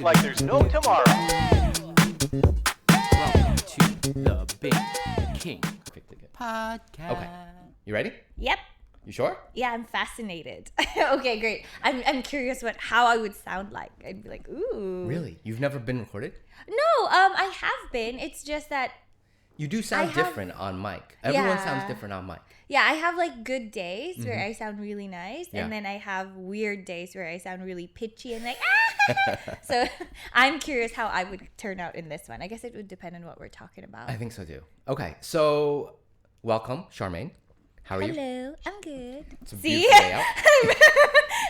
like there's no tomorrow. Welcome to the Big King podcast. Okay. You ready? Yep. You sure? Yeah, I'm fascinated. Okay, great. I'm curious how I would sound like. I'd be like, ooh. Really? You've never been recorded? No, I have been. It's just that, You do sound different on mic. Everyone sounds different on mic. yeah, I have like good days where I sound really nice. Yeah. And then I have weird days where I sound really pitchy and like, So I'm curious how I would turn out in this one. I guess it would depend on what we're talking about. I think so too. Okay, so welcome, Charmayne. How are you? Hello, I'm good. It's a beautiful day out.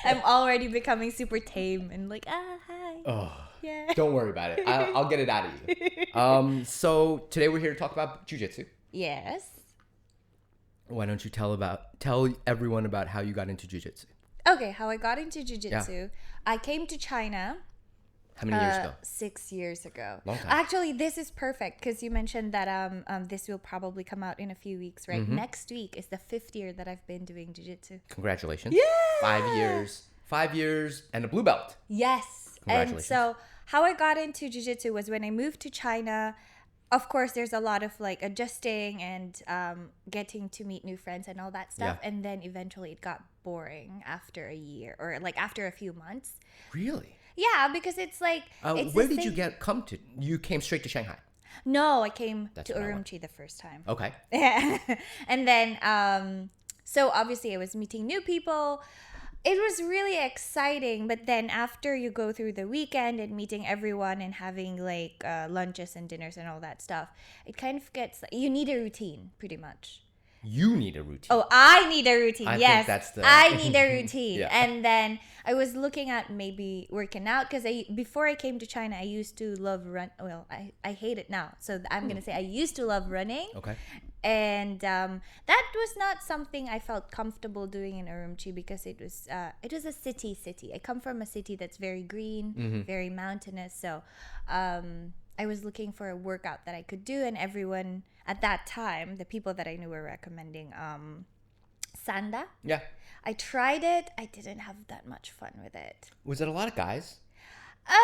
I'm already becoming super tame and like, hi. Oh, Yeah. don't worry about it. I'll get it out of you. So today we're here to talk about jiu-jitsu. Yes. Why don't you tell everyone about how you got into jiu-jitsu? Okay, how I got into jiu-jitsu. I came to China How many years ago? 6 years ago. Long time. Actually, this is perfect because you mentioned that this will probably come out in a few weeks, right? Next week is the 5th year that I've been doing jiu-jitsu. Congratulations. Yeah! 5 years and a blue belt. Yes. And Congratulations. so how I got into jiu-jitsu was when I moved to China. Of course, there's a lot of like adjusting and getting to meet new friends and all that stuff. Yeah. And then eventually it got boring after a year or like after a few months. Really? Yeah, because it's like... it's Where the did you same- come to? You came straight to Shanghai. No, I came That's to what I want. Urumqi the first time. Okay. And then, so obviously I was meeting new people. It was really exciting. But then after you go through the weekend and meeting everyone and having like lunches and dinners and all that stuff, it kind of gets... You need a routine, pretty much. You need a routine. Oh, I need a routine. I think Yes, that's the- I need a routine. Yeah. And then I was looking at maybe working out because before I came to China, I used to love run. Well, I hate it now, so I'm gonna say I used to love running. Okay. And that was not something I felt comfortable doing in Urumqi because it was a city. I come from a city that's very green, very mountainous. So I was looking for a workout that I could do, and everyone at that time, the people that I knew were recommending Sanda. Yeah. I tried it. I didn't have that much fun with it. Was it a lot of guys? Yeah.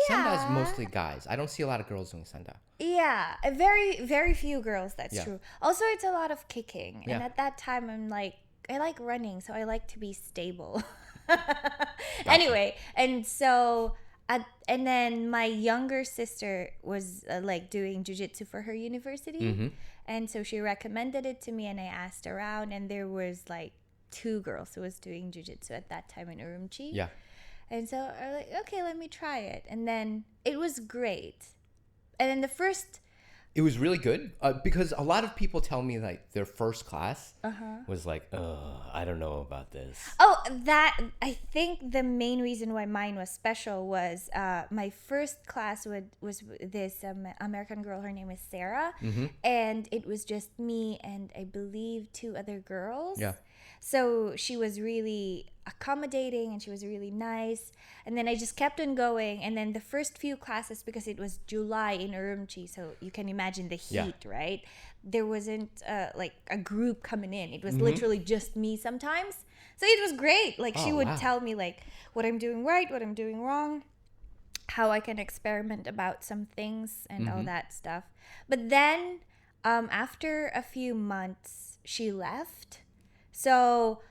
Sanda is mostly guys. I don't see a lot of girls doing Sanda. Yeah, a very, very few girls, that's Yeah. true. Also, it's a lot of kicking. And Yeah. at that time, I'm like, I like running, so I like to be stable. Anyway, and so, and then my younger sister was like doing jiu-jitsu for her university. And so she recommended it to me, and I asked around, and there was like 2 girls who was doing jiu-jitsu at that time in Urumqi. Yeah. And so I was like, okay, let me try it. And then it was great. And then the first... It was really good because a lot of people tell me like their first class was like, I don't know about this. Oh, I think the main reason why mine was special was my first class was this American girl. Her name is Sarah. And it was just me and I believe 2 other girls. Yeah. So she was really accommodating and she was really nice. And then I just kept on going. And then the first few classes, because it was July in Urumqi, so you can imagine the heat, right? There wasn't like a group coming in. It was literally just me sometimes. So it was great. Like she would tell me like what I'm doing right, what I'm doing wrong, how I can experiment about some things and all that stuff. But then after a few months, she left. So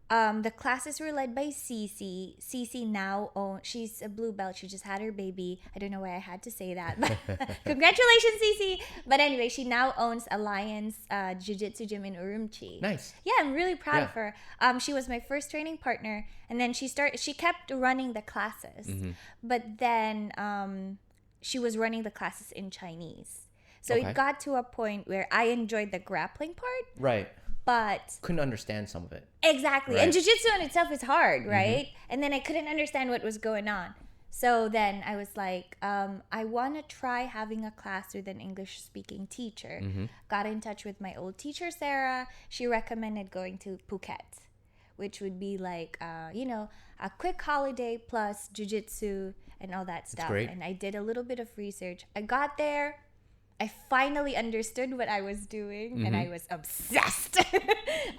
the classes were led by Cece. Cece now she's a blue belt. She just had her baby. I don't know why I had to say that. But congratulations, Cece. But anyway, she now owns Alliance Jiu-Jitsu Gym in Urumqi. Nice. Yeah, I'm really proud of her. She was my first training partner, and then she kept running the classes. But then she was running the classes in Chinese. So Okay. it got to a point where I enjoyed the grappling part, Right. but Couldn't understand some of it. exactly. Right. And jiu-jitsu in itself is hard, right? And then I couldn't understand what was going on. So then I was like, I want to try having a class with an English-speaking teacher. Got in touch with my old teacher, Sarah. She recommended going to Phuket, which would be like, a quick holiday plus jiu-jitsu and all that stuff. great. And I did a little bit of research. I got there. I finally understood what I was doing, and I was obsessed.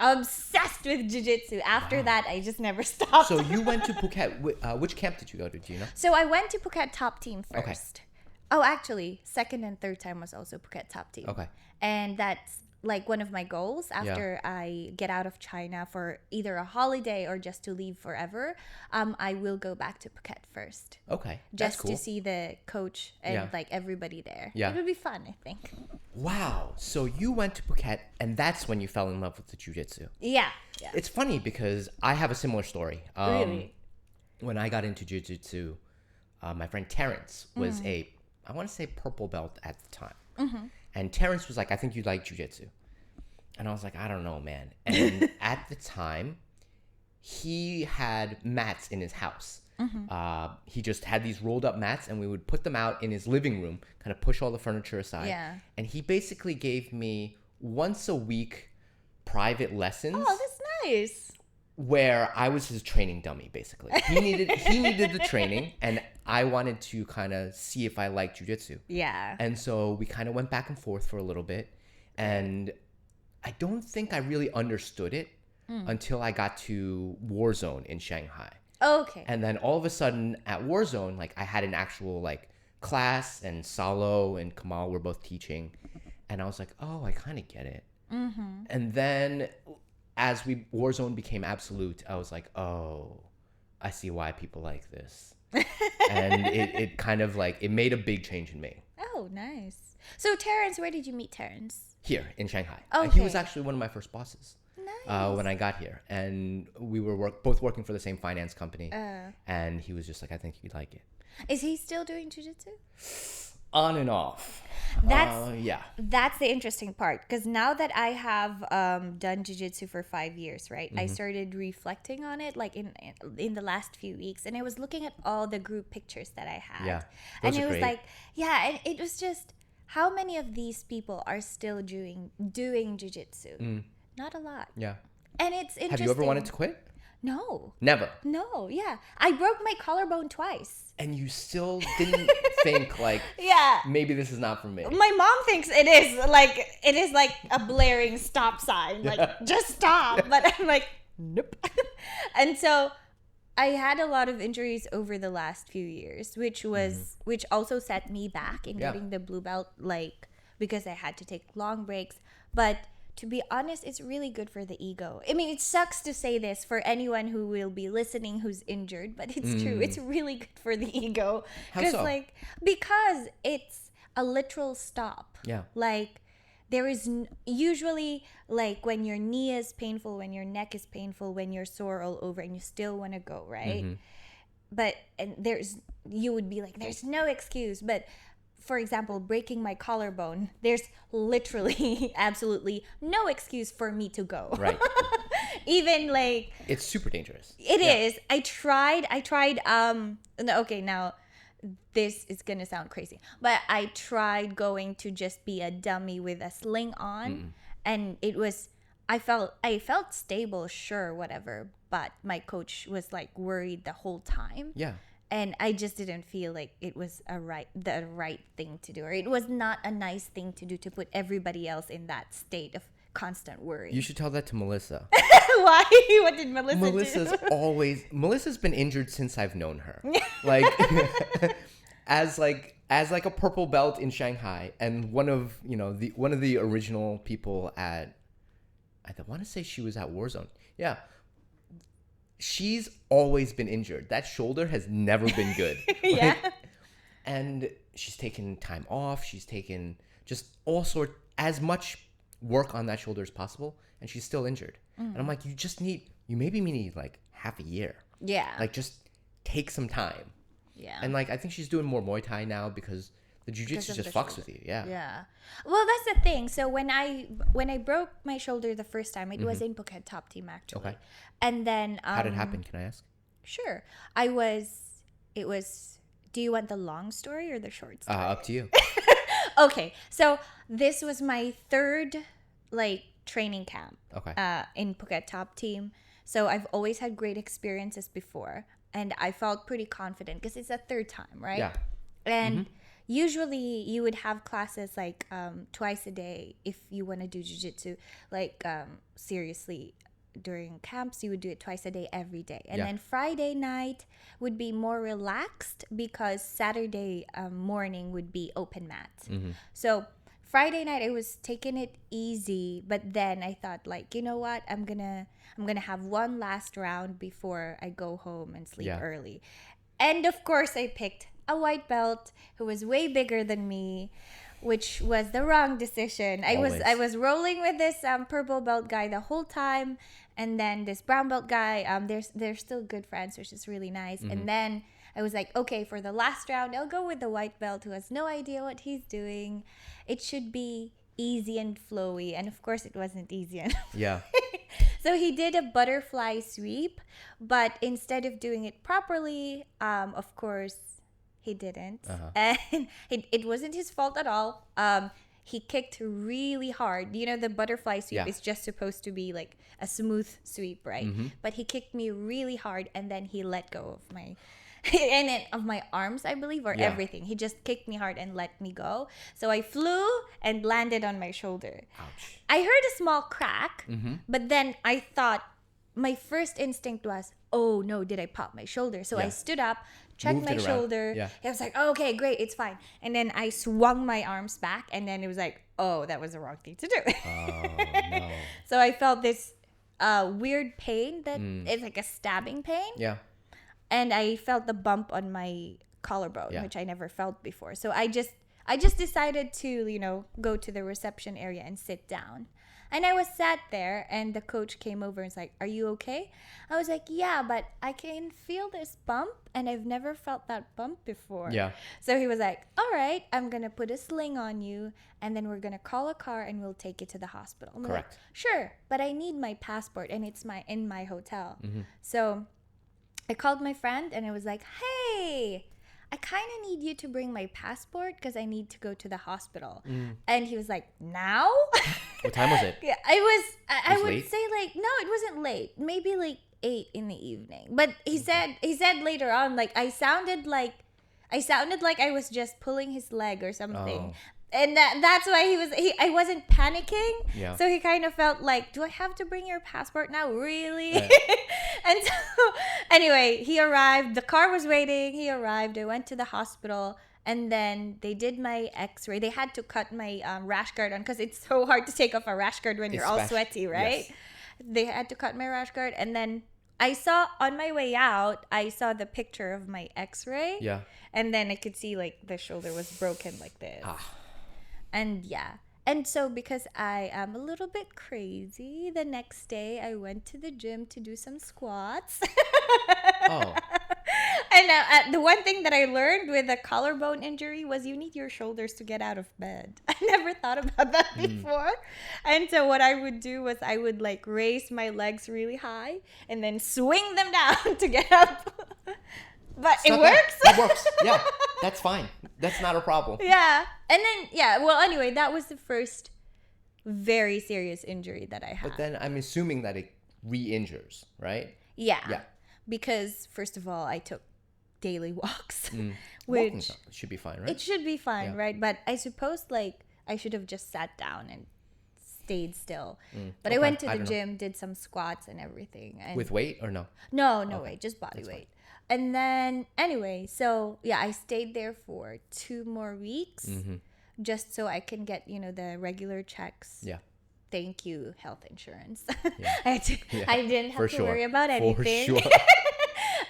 Obsessed with jiu-jitsu. After that, I just never stopped. So you went to Phuket. Which camp did you go to? Do you know? So I went to Phuket top team first. Okay. Oh, actually, second and third time was also Phuket top team. Okay. And that's like one of my goals after I get out of China for either a holiday or just to leave forever. I will go back to Phuket first. Okay. That's Just cool. to see the coach and like everybody there. Yeah. It would be fun, I think. Wow. So you went to Phuket, and that's when you fell in love with the jiu-jitsu. Yeah. It's funny because I have a similar story. Really? When I got into jiu-jitsu, my friend Terrence was I want to say purple belt at the time. And Terrence was like, I think you like jiu-jitsu. And I was like, I don't know, man. And at the time, he had mats in his house. He just had these rolled up mats, and we would put them out in his living room, kind of push all the furniture aside. Yeah. And he basically gave me once a week private lessons. Oh, that's nice. Where I was his training dummy, basically. He needed the training, and I wanted to kind of see if I liked jiu-jitsu. Yeah. And so we kind of went back and forth for a little bit, and I don't think I really understood it until I got to Warzone in Shanghai. Okay. And then all of a sudden at Warzone, like I had an actual like class, and Salo and Kamal were both teaching, and I was like, oh, I kind of get it. And then as Warzone became absolute, I was like, oh, I see why people like this. And it kind of like, it made a big change in me. Oh, nice. So Terrence, where did you meet Terrence? Here in Shanghai. Okay. He was actually one of my first bosses. Nice. When I got here. And we were both working for the same finance company. And he was just like, I think you'd like it. Is he still doing jiu-jitsu? On and off. Yeah. That's the interesting part, because now that I have done jiu-jitsu for 5 years, right? I started reflecting on it like in the last few weeks, and I was looking at all the group pictures that I had. Yeah. And Those it are was great. like, yeah, and it was just how many of these people are still doing jiu-jitsu? Not a lot. Yeah. And it's interesting. Have you ever wanted to quit? No. Never. No, yeah. I broke my collarbone twice. And you still didn't think like, Yeah. maybe this is not for me. My mom thinks it is like a blaring stop sign, like just stop. But I'm like, nope. And so I had a lot of injuries over the last few years, which also set me back in getting the blue belt, like because I had to take long breaks. But to be honest, it's really good for the ego. I mean, it sucks to say this for anyone who will be listening who's injured, but it's true. It's really good for the ego. How so? Because it's a literal stop. Yeah. Like, there is usually, like, when your knee is painful, when your neck is painful, when you're sore all over and you still want to go, right? But, and you would be like, there's no excuse. But for example, breaking my collarbone, there's literally absolutely no excuse for me to go. Right. Even like, It's super dangerous. it is. I tried, okay, now this is gonna sound crazy, but I tried going to just be a dummy with a sling on, and I felt stable, sure, whatever, but my coach was like worried the whole time. Yeah. And I just didn't feel like it was the right thing to do, or it was not a nice thing to do, to put everybody else in that state of constant worry. You should tell that to Melissa. Why? What did Melissa do? Melissa's been injured since I've known her. Like as a purple belt in Shanghai, and one of the original people at, I want to say she was at Warzone. Yeah. She's always been injured. That shoulder has never been good. Yeah. And she's taken time off. She's taken just as much work on that shoulder as possible, and she's still injured. And I'm like, you maybe need like half a year. Yeah. Like, just take some time. Yeah. And like, I think she's doing more Muay Thai now because the jiu-jitsu just fucks with you. Yeah. Yeah. Well, that's the thing. So when I broke my shoulder the first time, it was in Phuket top team, actually. Okay. And then How did it happen? Can I ask? Sure. Do you want the long story or the short story? Up to you. Okay. So this was my third like training camp. Okay. In Phuket top team. So I've always had great experiences before, and I felt pretty confident because it's a third time, right? Yeah. And usually you would have classes like twice a day if you want to do jiu-jitsu. Like seriously, during camps you would do it twice a day every day, and then Friday night would be more relaxed because Saturday morning would be open mat. So Friday night I was taking it easy, but then I thought, like, you know what, I'm gonna have one last round before I go home and sleep early. And of course I picked a white belt who was way bigger than me, which was the wrong decision. I was rolling with this purple belt guy the whole time, and then this brown belt guy. They're still good friends, which is really nice. And then I was like, okay, for the last round, I'll go with the white belt who has no idea what he's doing. It should be easy and flowy, and of course, it wasn't easy. So he did a butterfly sweep, but instead of doing it properly, of course, he didn't. And it wasn't his fault at all. He kicked really hard. You know, the butterfly sweep is just supposed to be like a smooth sweep, right? But he kicked me really hard, and then he let go of my of my arms, I believe, or everything. He just kicked me hard and let me go. So I flew and landed on my shoulder. Ouch. I heard a small crack, but then I thought, my first instinct was, oh no, did I pop my shoulder? So I stood up, checked Moved my it around. shoulder. I was like, oh, okay, great, it's fine. And then I swung my arms back, and then it was like, oh, that was the wrong thing to do. Oh, no. So I felt this weird pain that it's like a stabbing pain. Yeah. And I felt the bump on my collarbone, which I never felt before. So I just decided to, you know, go to the reception area and sit down. And I was sat there, and the coach came over and was like, are you okay? I was like, yeah, but I can feel this bump, and I've never felt that bump before. Yeah. So he was like, all right, I'm going to put a sling on you, and then we're going to call a car, and we'll take you to the hospital. I'm Correct. like, sure, but I need my passport, and it's in my hotel. So I called my friend, and I was like, hey, I kind of need you to bring my passport because I need to go to the hospital. And he was like, now? What time was it? Yeah, I would late? say, like, no, it wasn't late. Maybe like 8 in the evening. But he said later on, like, I sounded like I was just pulling his leg or something. Oh. And that's why I wasn't panicking. Yeah. So he kind of felt like, do I have to bring your passport now? Really? Yeah. And so anyway, he arrived. The car was waiting. He arrived. I went to the hospital. And then they did my x-ray. They had to cut my rash guard on because it's so hard to take off a rash guard when you're all sweaty, right? Yes. They had to cut my rash guard. And then I saw on my way out, I saw the picture of my x-ray. Yeah. And then I could see like the shoulder was broken like this. Ah. And yeah. And so because I am a little bit crazy, the next day I went to the gym to do some squats. Oh. And the one thing that I learned with a collarbone injury was you need your shoulders to get out of bed. I never thought about that before. And so what I would do was I would like raise my legs really high and then swing them down to get up. But it works. It works. Yeah, that's fine. That's not a problem. Yeah. And then, yeah, well, anyway, that was the first very serious injury that I had. But then I'm assuming that it re-injures, right? Yeah. Yeah. Because, first of all, I took daily walks, Walking which should be fine, right? it should be fine, Yeah. right? But I suppose, like, I should have just sat down and stayed still. But I Okay. went to I the don't know. gym, did some squats and everything. And With weight or no? No weight, just body weight. And then, anyway, so, yeah, I stayed there for 2 more weeks just so I can get, you know, the regular checks. Yeah. Thank you, health insurance. Yeah. I didn't have For to sure. worry about anything. For sure.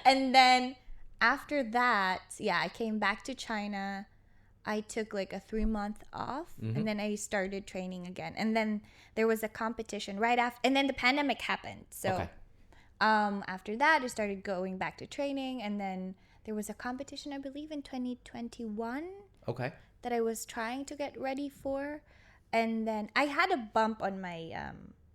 And then after that, yeah, I came back to China. I took like a 3-month off and then I started training again. And then there was a competition right after, and then the pandemic happened. So Okay. after that, I started going back to training. And then there was a competition, I believe, in 2021 Okay. that I was trying to get ready for. And then I had a bump on my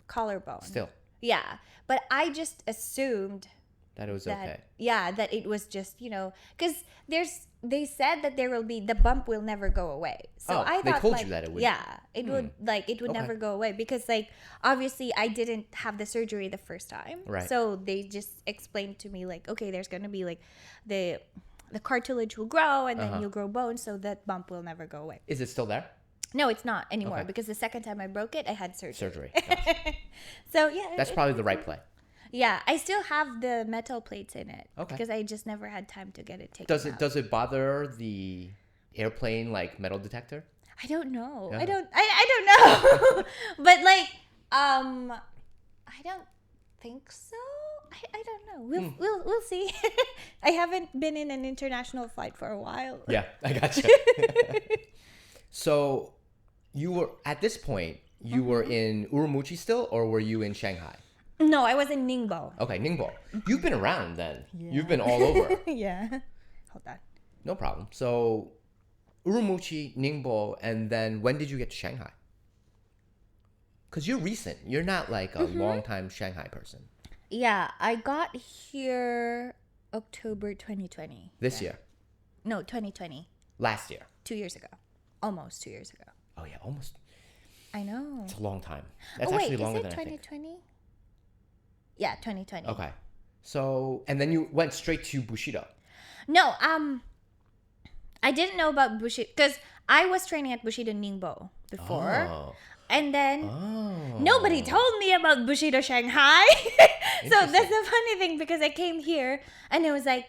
collarbone. Still, Yeah. But I just assumed that it was that, okay. yeah, that it was just, you know, because they said that the bump will never go away. So Oh, I they thought, told like, you that it would. Yeah, it would, like, it would Okay. never go away because, like, obviously I didn't have the surgery the first time. Right. So they just explained to me, like, okay, there's going to be, like, the the cartilage will grow and then you'll grow bones, so that bump will never go away. Is it still there? No, it's not anymore Okay. because the second time I broke it, I had surgery. Gotcha. So yeah, That's probably the right play. yeah. I still have the metal plates in it Okay. because I just never had time to get it taken out. Does it bother the airplane like metal detector? I don't know. Yeah. I don't know. But like, I don't think so. I don't know. We'll see. I haven't been in an international flight for a while. Yeah, I gotcha. So, you were at this point. You were in Urumqi still, or were you in Shanghai? No, I was in Ningbo. Okay, Ningbo. You've been around then. You've been all over. Yeah. Hold on. No problem. So, Urumqi, Ningbo, and then when did you get to Shanghai? Because you're recent. You're not like a long-time Shanghai person. Yeah, I got here October 2020. This year? No, 2020. Last year? 2 years ago. Almost 2 years ago. Oh yeah, almost. I know. It's a long time. That's Oh wait, actually is longer it than I think. 2020? Yeah, 2020. Okay. So, and then you went straight to Bushido. No, I didn't know about Bushido because I was training at Bushido Ningbo before. Oh. And then Oh. nobody told me about Bushido Shanghai. So that's Interesting. the funny thing because I came here and it was like,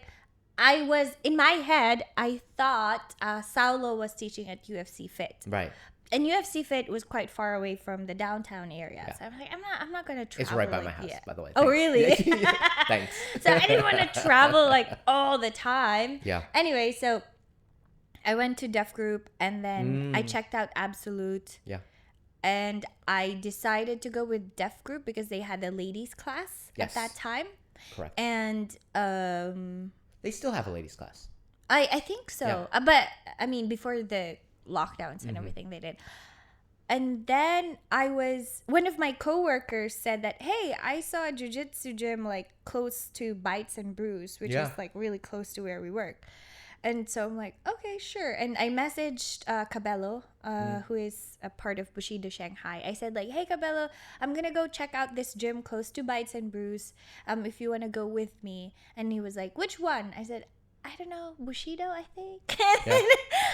in my head, I thought Saulo was teaching at UFC Fit. Right. And UFC Fit was quite far away from the downtown area. Yeah. So I'm like, I'm not going to travel. It's right by my like, house, yeah. by the way. Oh, Thanks. really? Thanks. So I didn't want to travel like all the time. Yeah. Anyway, so I went to Def Group and then I checked out Absolute. Yeah. And I decided to go with Def Group because they had a ladies class Yes. at that time. Correct. And They still have a ladies class. I think so. Yeah. But I mean, before the lockdowns and everything they did. And then one of my coworkers said that, hey, I saw a jiu-jitsu gym like close to Bites and Brews, which Yeah. is like really close to where we work. And so I'm like, okay, sure. And I messaged Cabello, who is a part of Bushido Shanghai. I said like, hey, Cabello, I'm going to go check out this gym close to Bites and Brews if you want to go with me. And he was like, which one? I said, I don't know, Bushido, I think. Yeah.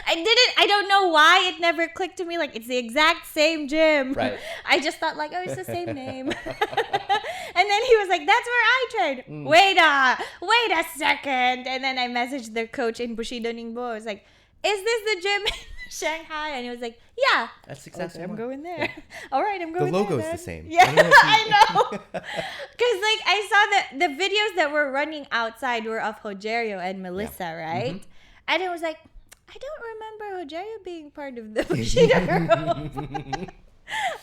I don't know why it never clicked to me. Like, it's the exact same gym. Right. I just thought like, oh, it's the same name. And then he was like, that's where I trained. Wait a second. And then I messaged the coach in Bushido Ningbo. I was like, is this the gym in Shanghai? And he was like, yeah. That's exactly. Okay, I'm going there. All right, I'm going The there. logo's then. the same. Yeah, I don't know if I know. Because like I saw the videos that were running outside were of Rogerio and Melissa, right? And it was like, I don't remember Rogerio being part of the Bushido group.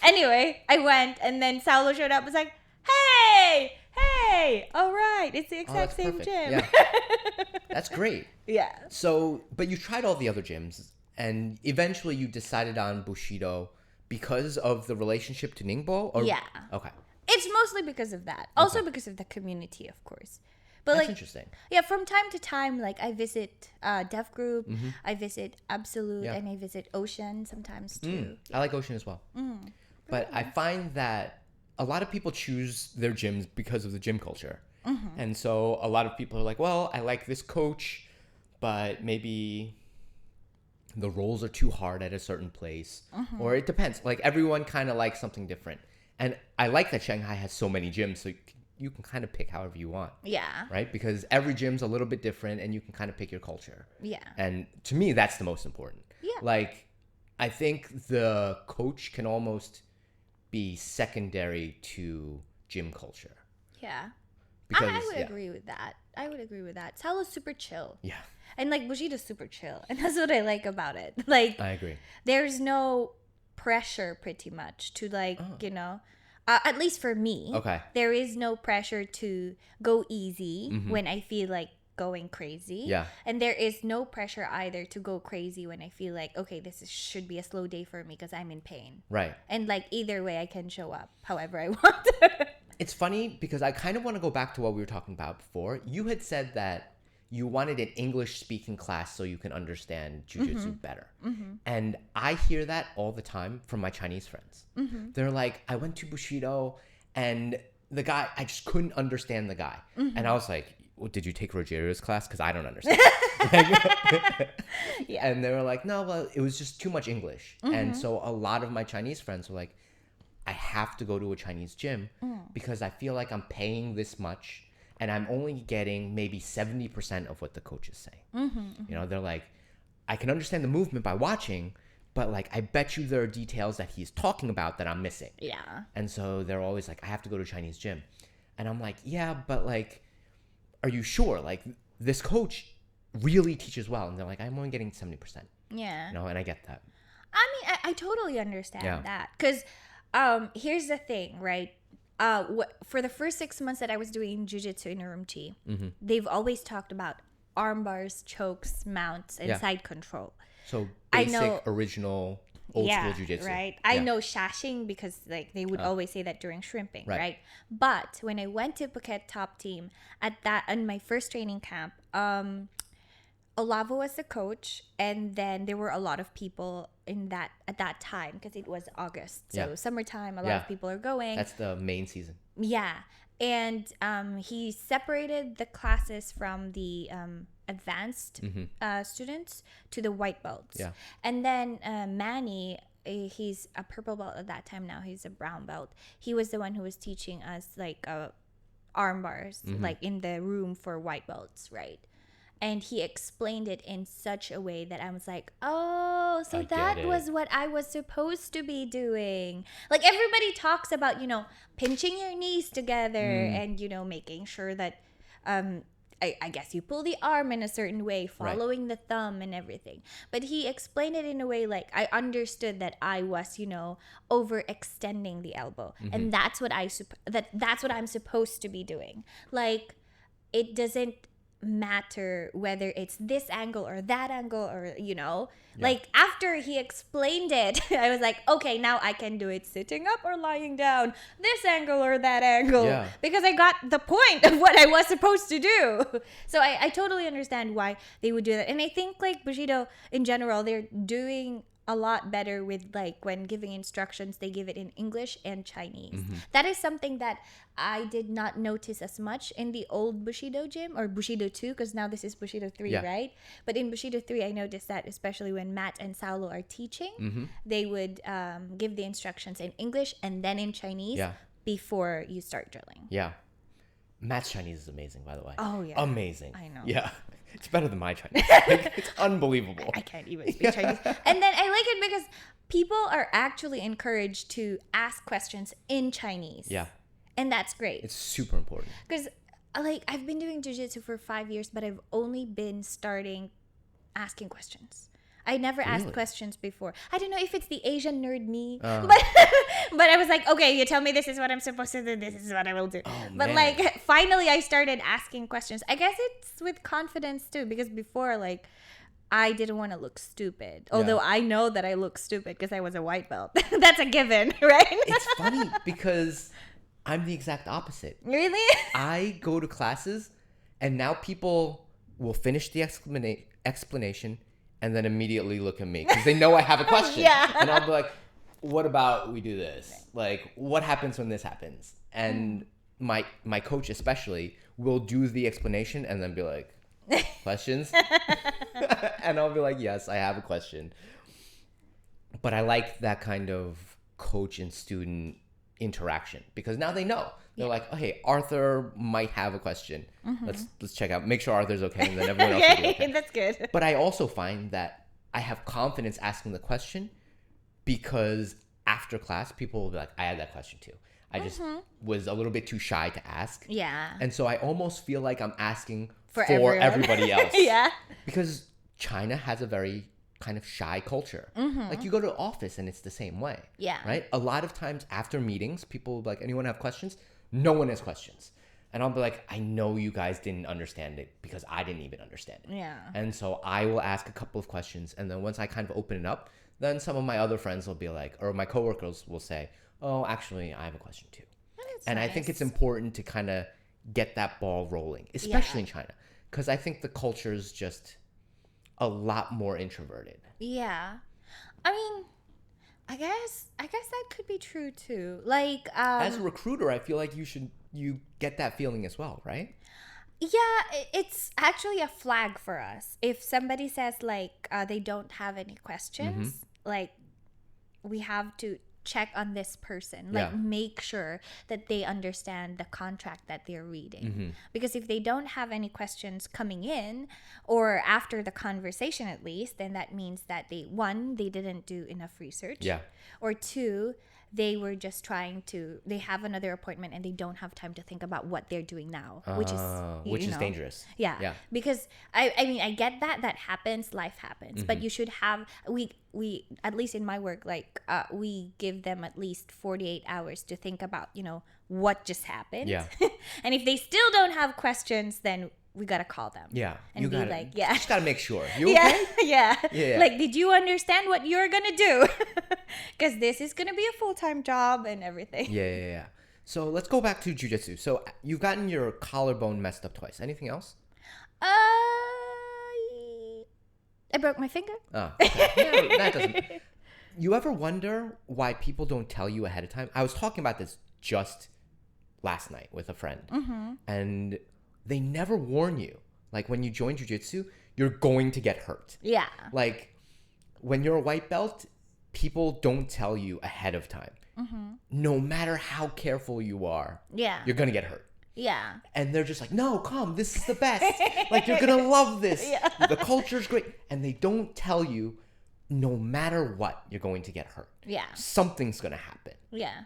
Anyway, I went and then Saulo showed up. Was like, hey, all right, it's the Oh, exact that's same perfect. gym. Yeah. That's great. Yeah. So, but you tried all the other gyms, and eventually you decided on Bushido because of the relationship to Ningbo? Or? Yeah. Okay. It's mostly because of that. Also because of the community, of course. But That's like, interesting. yeah, from time to time, like I visit Def Group, I visit Absolute, Yeah. and I visit Ocean sometimes too. I like Ocean as well. But I find that a lot of people choose their gyms because of the gym culture. And so a lot of people are like, well, I like this coach, but maybe the roles are too hard at a certain place. Or it depends. Like everyone kind of likes something different. And I like that Shanghai has so many gyms, so you can kind of pick however you want. Yeah. Right? Because every gym's a little bit different and you can kind of pick your culture. Yeah. And to me, that's the most important. Yeah. Like, I think the coach can almost be secondary to gym culture. Yeah. Because, I would yeah. agree with that. I would agree with that. Saulo's super chill. Yeah, And like Bushido's super chill. And that's what I like about it. Like, I agree. there's no pressure pretty much to like, you know, at least for me. Okay. There is no pressure to go easy when I feel like going crazy. Yeah. And there is no pressure either to go crazy when I feel like, okay, should be a slow day for me because I'm in pain. Right. And like either way, I can show up however I want. It's funny because I kind of want to go back to what we were talking about before. You had said that you wanted an English-speaking class so you can understand jiu-jitsu better. And I hear that all the time from my Chinese friends. They're like, I went to Bushido and the guy, I just couldn't understand the guy. And I was like, well, did you take Rogerio's class? Because I don't understand. Yeah. And they were like, no, well, it was just too much English. And so a lot of my Chinese friends were like, I have to go to a Chinese gym because I feel like I'm paying this much and I'm only getting maybe 70% of what the coach is saying. You know, they're like, I can understand the movement by watching, but like, I bet you there are details that he's talking about that I'm missing. Yeah. And so they're always like, I have to go to a Chinese gym. And I'm like, yeah, but like, are you sure? Like, this coach really teaches well. And they're like, I'm only getting 70%. Yeah. You know, and I get that. I mean, I totally understand that. Because here's the thing, right? For the first 6 months that I was doing jiu-jitsu in Urumqi, they've always talked about arm bars, chokes, mounts, and side control. So I basic, know- original, old school jiu-jitsu. Right. I know shashing because like they would always say that during shrimping, right? But when I went to Phuket top team on my first training camp, Olavo was the coach, and then there were a lot of people at that time because it was August, so summertime. A lot of people are going. That's the main season. Yeah, and he separated the classes from the advanced students to the white belts. Yeah. And then Manny, he's a purple belt at that time. Now he's a brown belt. He was the one who was teaching us like arm bars, like in the room for white belts, right? And he explained it in such a way that I was like, oh, so that was what I was supposed to be doing. Like everybody talks about, you know, pinching your knees together and, you know, making sure that, I guess you pull the arm in a certain way, following the thumb and everything. But he explained it in a way like I understood that I was, you know, overextending the elbow. And that's what that's what I'm supposed to be doing. Like it doesn't matter whether it's this angle or that angle or, you know, like after he explained it, I was like, okay, now I can do it sitting up or lying down, this angle or that angle, because I got the point of what I was supposed to do. So I totally understand why they would do that. And I think like Bushido in general, they're doing a lot better with like when giving instructions, they give it in English and Chinese. That is something that I did not notice as much in the old Bushido gym or Bushido 2, because now this is Bushido 3, right? But in Bushido 3, I noticed that especially when Matt and Saulo are teaching, they would give the instructions in English and then in Chinese before you start drilling. Yeah. Matt's Chinese is amazing, by the way. Oh, yeah. Amazing. I know. Yeah. It's better than my Chinese. Like, it's unbelievable. I can't even speak Chinese. And then I like it because people are actually encouraged to ask questions in Chinese. Yeah. And that's great. It's super important. Because like I've been doing jiu-jitsu for 5 years, but I've only been starting asking questions. I never asked questions before. I don't know if it's the Asian nerd me, but I was like, okay, you tell me this is what I'm supposed to do, this is what I will do. But like finally I started asking questions. I guess it's with confidence too, because before like I didn't want to look stupid. Although I know that I look stupid because I was a white belt. That's a given, right? It's funny because I'm the exact opposite. Really? I go to classes and now people will finish the explanation and then immediately look at me because they know I have a question. And I'll be like, what about we do this? Like, what happens when this happens? And my coach especially will do the explanation and then be like, questions? And I'll be like, yes, I have a question. But I like that kind of coach and student interaction because now they know. They're like, oh, hey, Arthur might have a question. Let's check out. Make sure Arthur's okay, and then everyone else will be okay. That's good. But I also find that I have confidence asking the question because after class, people will be like, I had that question too. I just was a little bit too shy to ask. Yeah. And so I almost feel like I'm asking for everybody else. Yeah. Because China has a very kind of shy culture. Like you go to the office and it's the same way. Yeah. Right? A lot of times after meetings, people will be like, anyone have questions? No one has questions. And I'll be like, I know you guys didn't understand it because I didn't even understand it. Yeah. And so I will ask a couple of questions. And then once I kind of open it up, then some of my other friends will be like, or my coworkers will say, oh, actually, I have a question too. And nice. I think it's important to kind of get that ball rolling, especially in China. Because I think the culture is just a lot more introverted. Yeah. I mean, I guess that could be true too. Like as a recruiter, I feel like you get that feeling as well, right? It's actually a flag for us. If somebody says like they don't have any questions, like we have to check on this person, like make sure that they understand the contract that they're reading. Because if they don't have any questions coming in or after the conversation at least, then that means that they didn't do enough research, or two, they were just they have another appointment and they don't have time to think about what they're doing now, which is dangerous. Yeah. Because I mean, I get that happens, life happens, but you should have, we at least in my work, like we give them at least 48 hours to think about, what just happened. Yeah. And if they still don't have questions, then we gotta call them. Yeah. And you be gotta, like, yeah. Just gotta make sure. You okay? Yeah. Yeah. Like, did you understand what you're gonna do? Because this is gonna be a full-time job and everything. Yeah. So let's go back to jiu-jitsu. So you've gotten your collarbone messed up twice. Anything else? I broke my finger. Oh, okay. Yeah, that doesn't. You ever wonder why people don't tell you ahead of time? I was talking about this just last night with a friend, and they never warn you. Like when you join jiu-jitsu, you're going to get hurt. Yeah. Like when you're a white belt, people don't tell you ahead of time. No matter how careful you are, you're gonna get hurt. Yeah. And they're just like, no, come, this is the best. Like, you're gonna love this. Yeah. The culture's great. And they don't tell you, no matter what, you're going to get hurt. Yeah. Something's gonna happen. Yeah.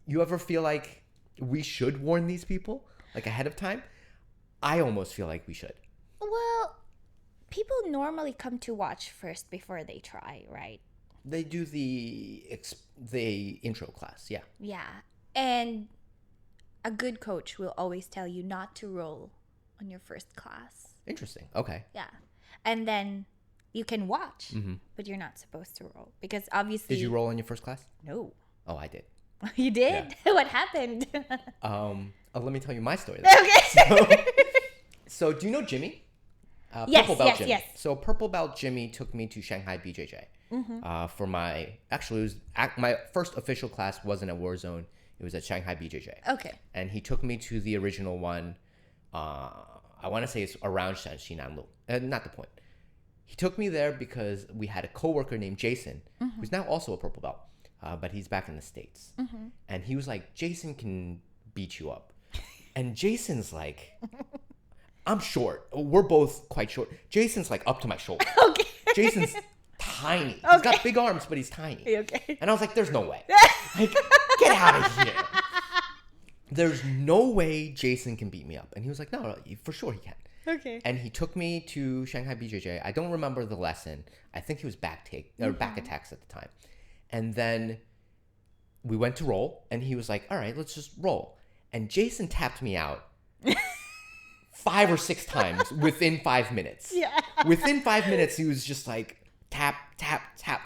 You ever feel like we should warn these people, like, ahead of time? I almost feel like we should. Well, people normally come to watch first before they try, right? They do the intro class, yeah. Yeah. And a good coach will always tell you not to roll on your first class. Interesting. Okay. Yeah. And then you can watch, but you're not supposed to roll. Because obviously... Did you roll in your first class? No. Oh, I did. You did? Yeah. What happened? Let me tell you my story then. Okay. So do you know Jimmy? Yes, Purple Belt yes, Jimmy. yes. So Purple Belt Jimmy took me to Shanghai BJJ for my my first official class wasn't at Warzone. It was at Shanghai BJJ. Okay. And he took me to the original one. I want to say it's around Xinanlu. Not the point. He took me there because we had a coworker named Jason, who's now also a Purple Belt, but he's back in the States. And he was like, Jason can beat you up. And Jason's like... I'm short. We're both quite short. Jason's like up to my shoulder. Okay. Jason's tiny. Okay. He's got big arms, but he's tiny. Okay. And I was like, there's no way. Like, get out of here. There's no way Jason can beat me up. And he was like, no, for sure he can. Okay. And he took me to Shanghai BJJ. I don't remember the lesson. I think he was back attacks at the time. And then we went to roll, and he was like, all right, let's just roll. And Jason tapped me out 5 or 6 times within 5 minutes. Yeah. Within 5 minutes, he was just like tap, tap, tap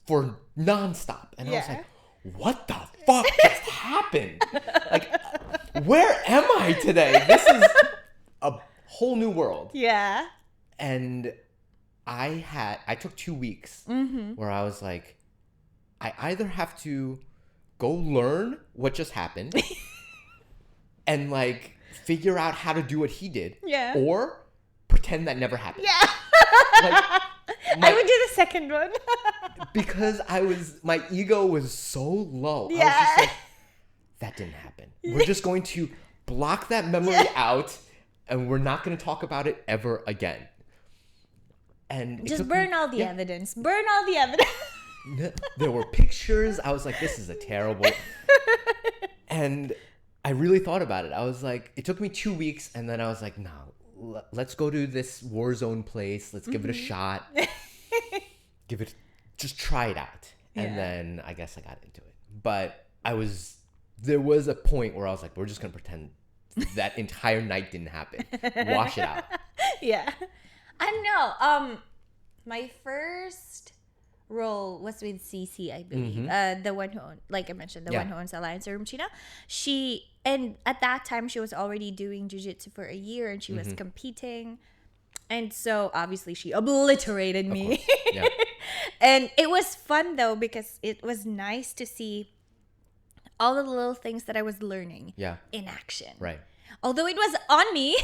for nonstop. And I was like, what the fuck just happened? Like, where am I today? This is a whole new world. Yeah. And I took 2 weeks where I was like, I either have to go learn what just happened and like figure out how to do what he did, or pretend that never happened. Yeah. Like, I would do the second one. Because my ego was so low. Yeah. I was just like, that didn't happen. We're just going to block that memory out, and we're not going to talk about it ever again. And just burn all the evidence. Burn all the evidence. There were pictures. I was like, this is a terrible. And I really thought about it. I was like, it took me 2 weeks, and then I was like, no, let's go to this Warzone place. Let's give it a shot. Just try it out. And then I guess I got into it. But there was a point where I was like, we're just going to pretend that entire night didn't happen. Wash it out. Yeah. I don't know. My first role was with CC, I believe. The one who owned, like I mentioned, one who owns Alliance Urumqi. And at that time, she was already doing jiu-jitsu for a year, and she was competing. And so, obviously, she obliterated me. Yeah. And it was fun, though, because it was nice to see all the little things that I was learning in action. Right. Although it was on me,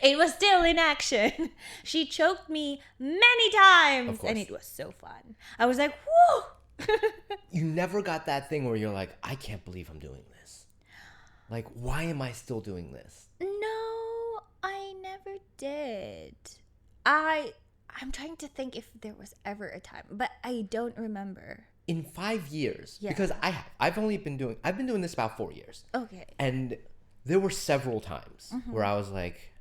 it was still in action. She choked me many times. Of course. And it was so fun. I was like, whoo! You never got that thing where you're like, I can't believe I'm doing this. Like, why am I still doing this? No, I never did. I'm trying to think if there was ever a time, but I don't remember. In 5 years, Yeah. because I've been doing this about 4 years. Okay. And there were several times where I was like,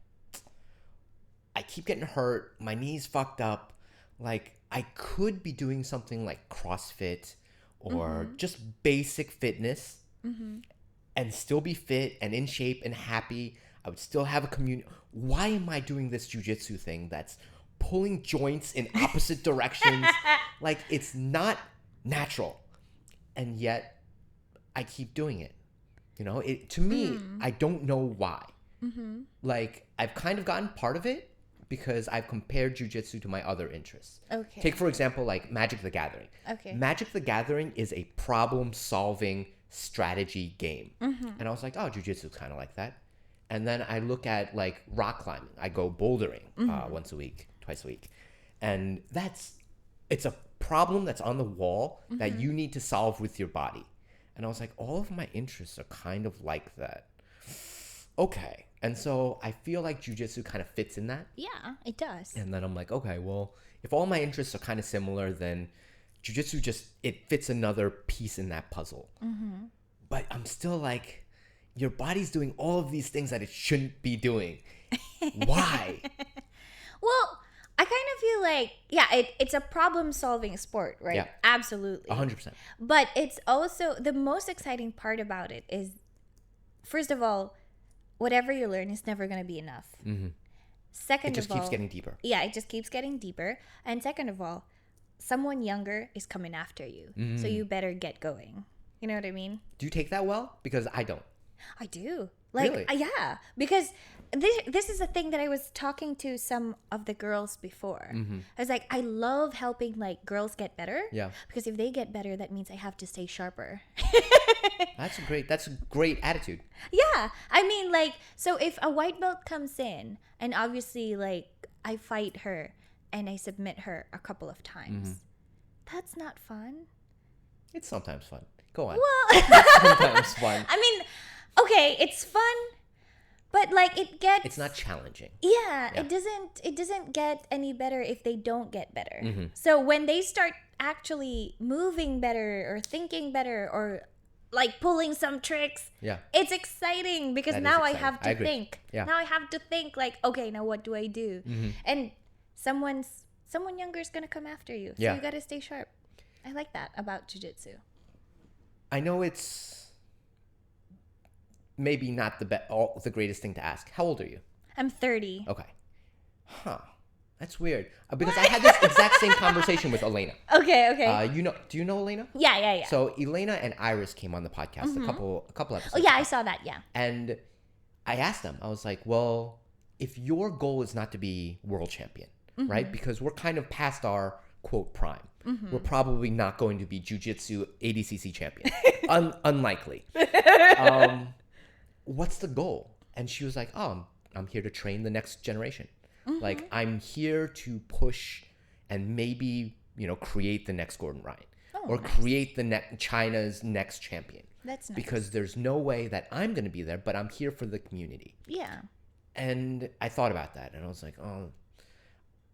I keep getting hurt. My knee's fucked up. Like, I could be doing something like CrossFit or just basic fitness and still be fit and in shape and happy. I would still have a community. Why am I doing this jujitsu thing that's pulling joints in opposite directions? Like, it's not natural. And yet, I keep doing it. You know, to me, I don't know why. Like, I've kind of gotten part of it because I've compared jujitsu to my other interests. Okay. Take, for example, like Magic the Gathering. Okay. Magic the Gathering is a problem-solving strategy game. And I was like, oh, jujitsu is kind of like that. And then I look at, like, rock climbing. I go bouldering once a week, twice a week. And it's a problem that's on the wall that you need to solve with your body. And I was like, all of my interests are kind of like that. Okay. And so I feel like jujitsu kind of fits in that. Yeah, it does. And then I'm like, okay, well, if all my interests are kind of similar, then jujitsu it fits another piece in that puzzle. But I'm still like, your body's doing all of these things that it shouldn't be doing. Why? Well, I kind of feel like, it's a problem-solving sport, right? Yeah. Absolutely. 100%. But it's also, the most exciting part about it is, first of all, whatever you learn is never going to be enough. Second It just of all, keeps getting deeper. Yeah, it just keeps getting deeper. And second of all, someone younger is coming after you. So you better get going. You know what I mean? Do you take that well? Because I don't. I do. Like, Really? Yeah, because this is a thing that I was talking to some of the girls before. I was like, I love helping like girls get better. Yeah. Because if they get better, that means I have to stay sharper. That's a great attitude. Yeah. I mean, like, so if a white belt comes in and obviously like I fight her and I submit her a couple of times, that's not fun. It's sometimes fun. Go on. Well, Sometimes fun. I mean, okay, it's fun, but like It's not challenging. Yeah, Yeah. it doesn't get any better if they don't get better. So when they start actually moving better or thinking better or like pulling some tricks, Yeah. it's exciting because That is now I exciting. have I to agree. think. Yeah. Now I have to think like, okay, now what do I do? And someone younger is gonna come after you, so Yeah. you gotta stay sharp. I like that about jiu-jitsu. I know it's maybe not the greatest thing to ask. How old are you? I'm 30. Okay. Huh. That's weird. Because I had this exact same conversation with Elena. Okay. Do you know Elena? Yeah. So Elena and Iris came on the podcast a couple episodes. Oh yeah, I saw that. Yeah. And I asked them, I was like, well, if your goal is not to be world champion, right? Because we're kind of past our quote prime. We're probably not going to be jiu-jitsu ADCC champion. Unlikely. What's the goal? And she was like, oh, I'm here to train the next generation. Like, I'm here to push and maybe, create the next Gordon Ryan. Or nice. create China's next champion. That's nice. Because there's no way that I'm going to be there, but I'm here for the community. Yeah. And I thought about that, and I was like, oh,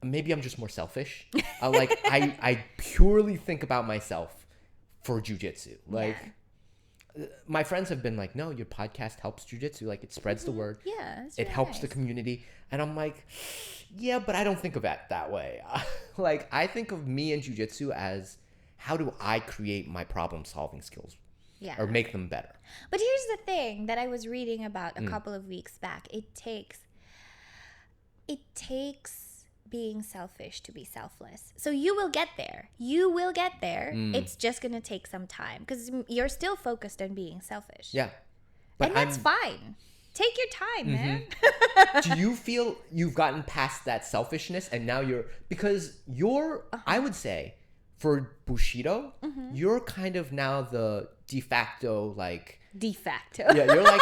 maybe I'm just more selfish. I purely think about myself for jiu-jitsu. Like, my friends have been like, no, your podcast helps jiu-jitsu. Like, it spreads the word. Yeah, it's It really helps the nice. community. And I'm like, yeah, but I don't think of it that way. Like, I think of me and jiu-jitsu as, how do I create my problem-solving skills? Yeah. Or make them better. But here's the thing that I was reading about a couple of weeks back. It takes being selfish to be selfless. So you will get there. It's just going to take some time because you're still focused on being selfish. Yeah. But And that's fine. Take your time, man. Do you feel you've gotten past that selfishness and now I would say for Bushido, you're kind of now the de facto, like... De facto. Yeah, you're like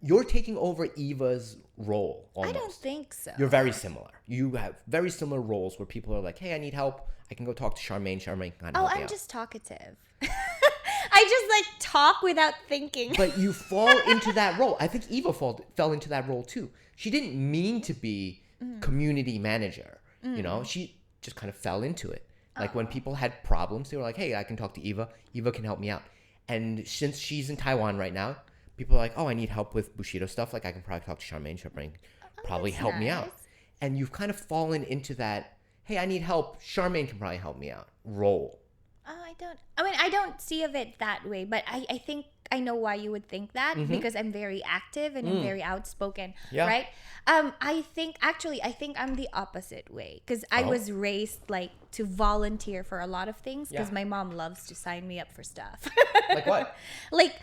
you're taking over Eva's role almost. I don't think so. You're very similar. You have very similar roles where people are like, hey, I need help. I can go talk to Charmayne. Charmayne can help me I'm out. just talkative. I just like talk without thinking. But you fall into that role. I think Eva fell into that role too. She didn't mean to be community manager. You know, she just kind of fell into it. Like when people had problems, they were like, hey, I can talk to Eva. Eva can help me out. And since she's in Taiwan right now, people are like, oh, I need help with Bushido stuff. Like I can probably talk to Charmayne. Charmayne can probably help me out. And you've kind of fallen into that, hey, I need help. Charmayne can probably help me out role. I don't see of it that way, but I think I know why you would think that because I'm very active and I'm very outspoken, right? I think I'm the opposite way because I was raised like to volunteer for a lot of things because my mom loves to sign me up for stuff. Like what? Like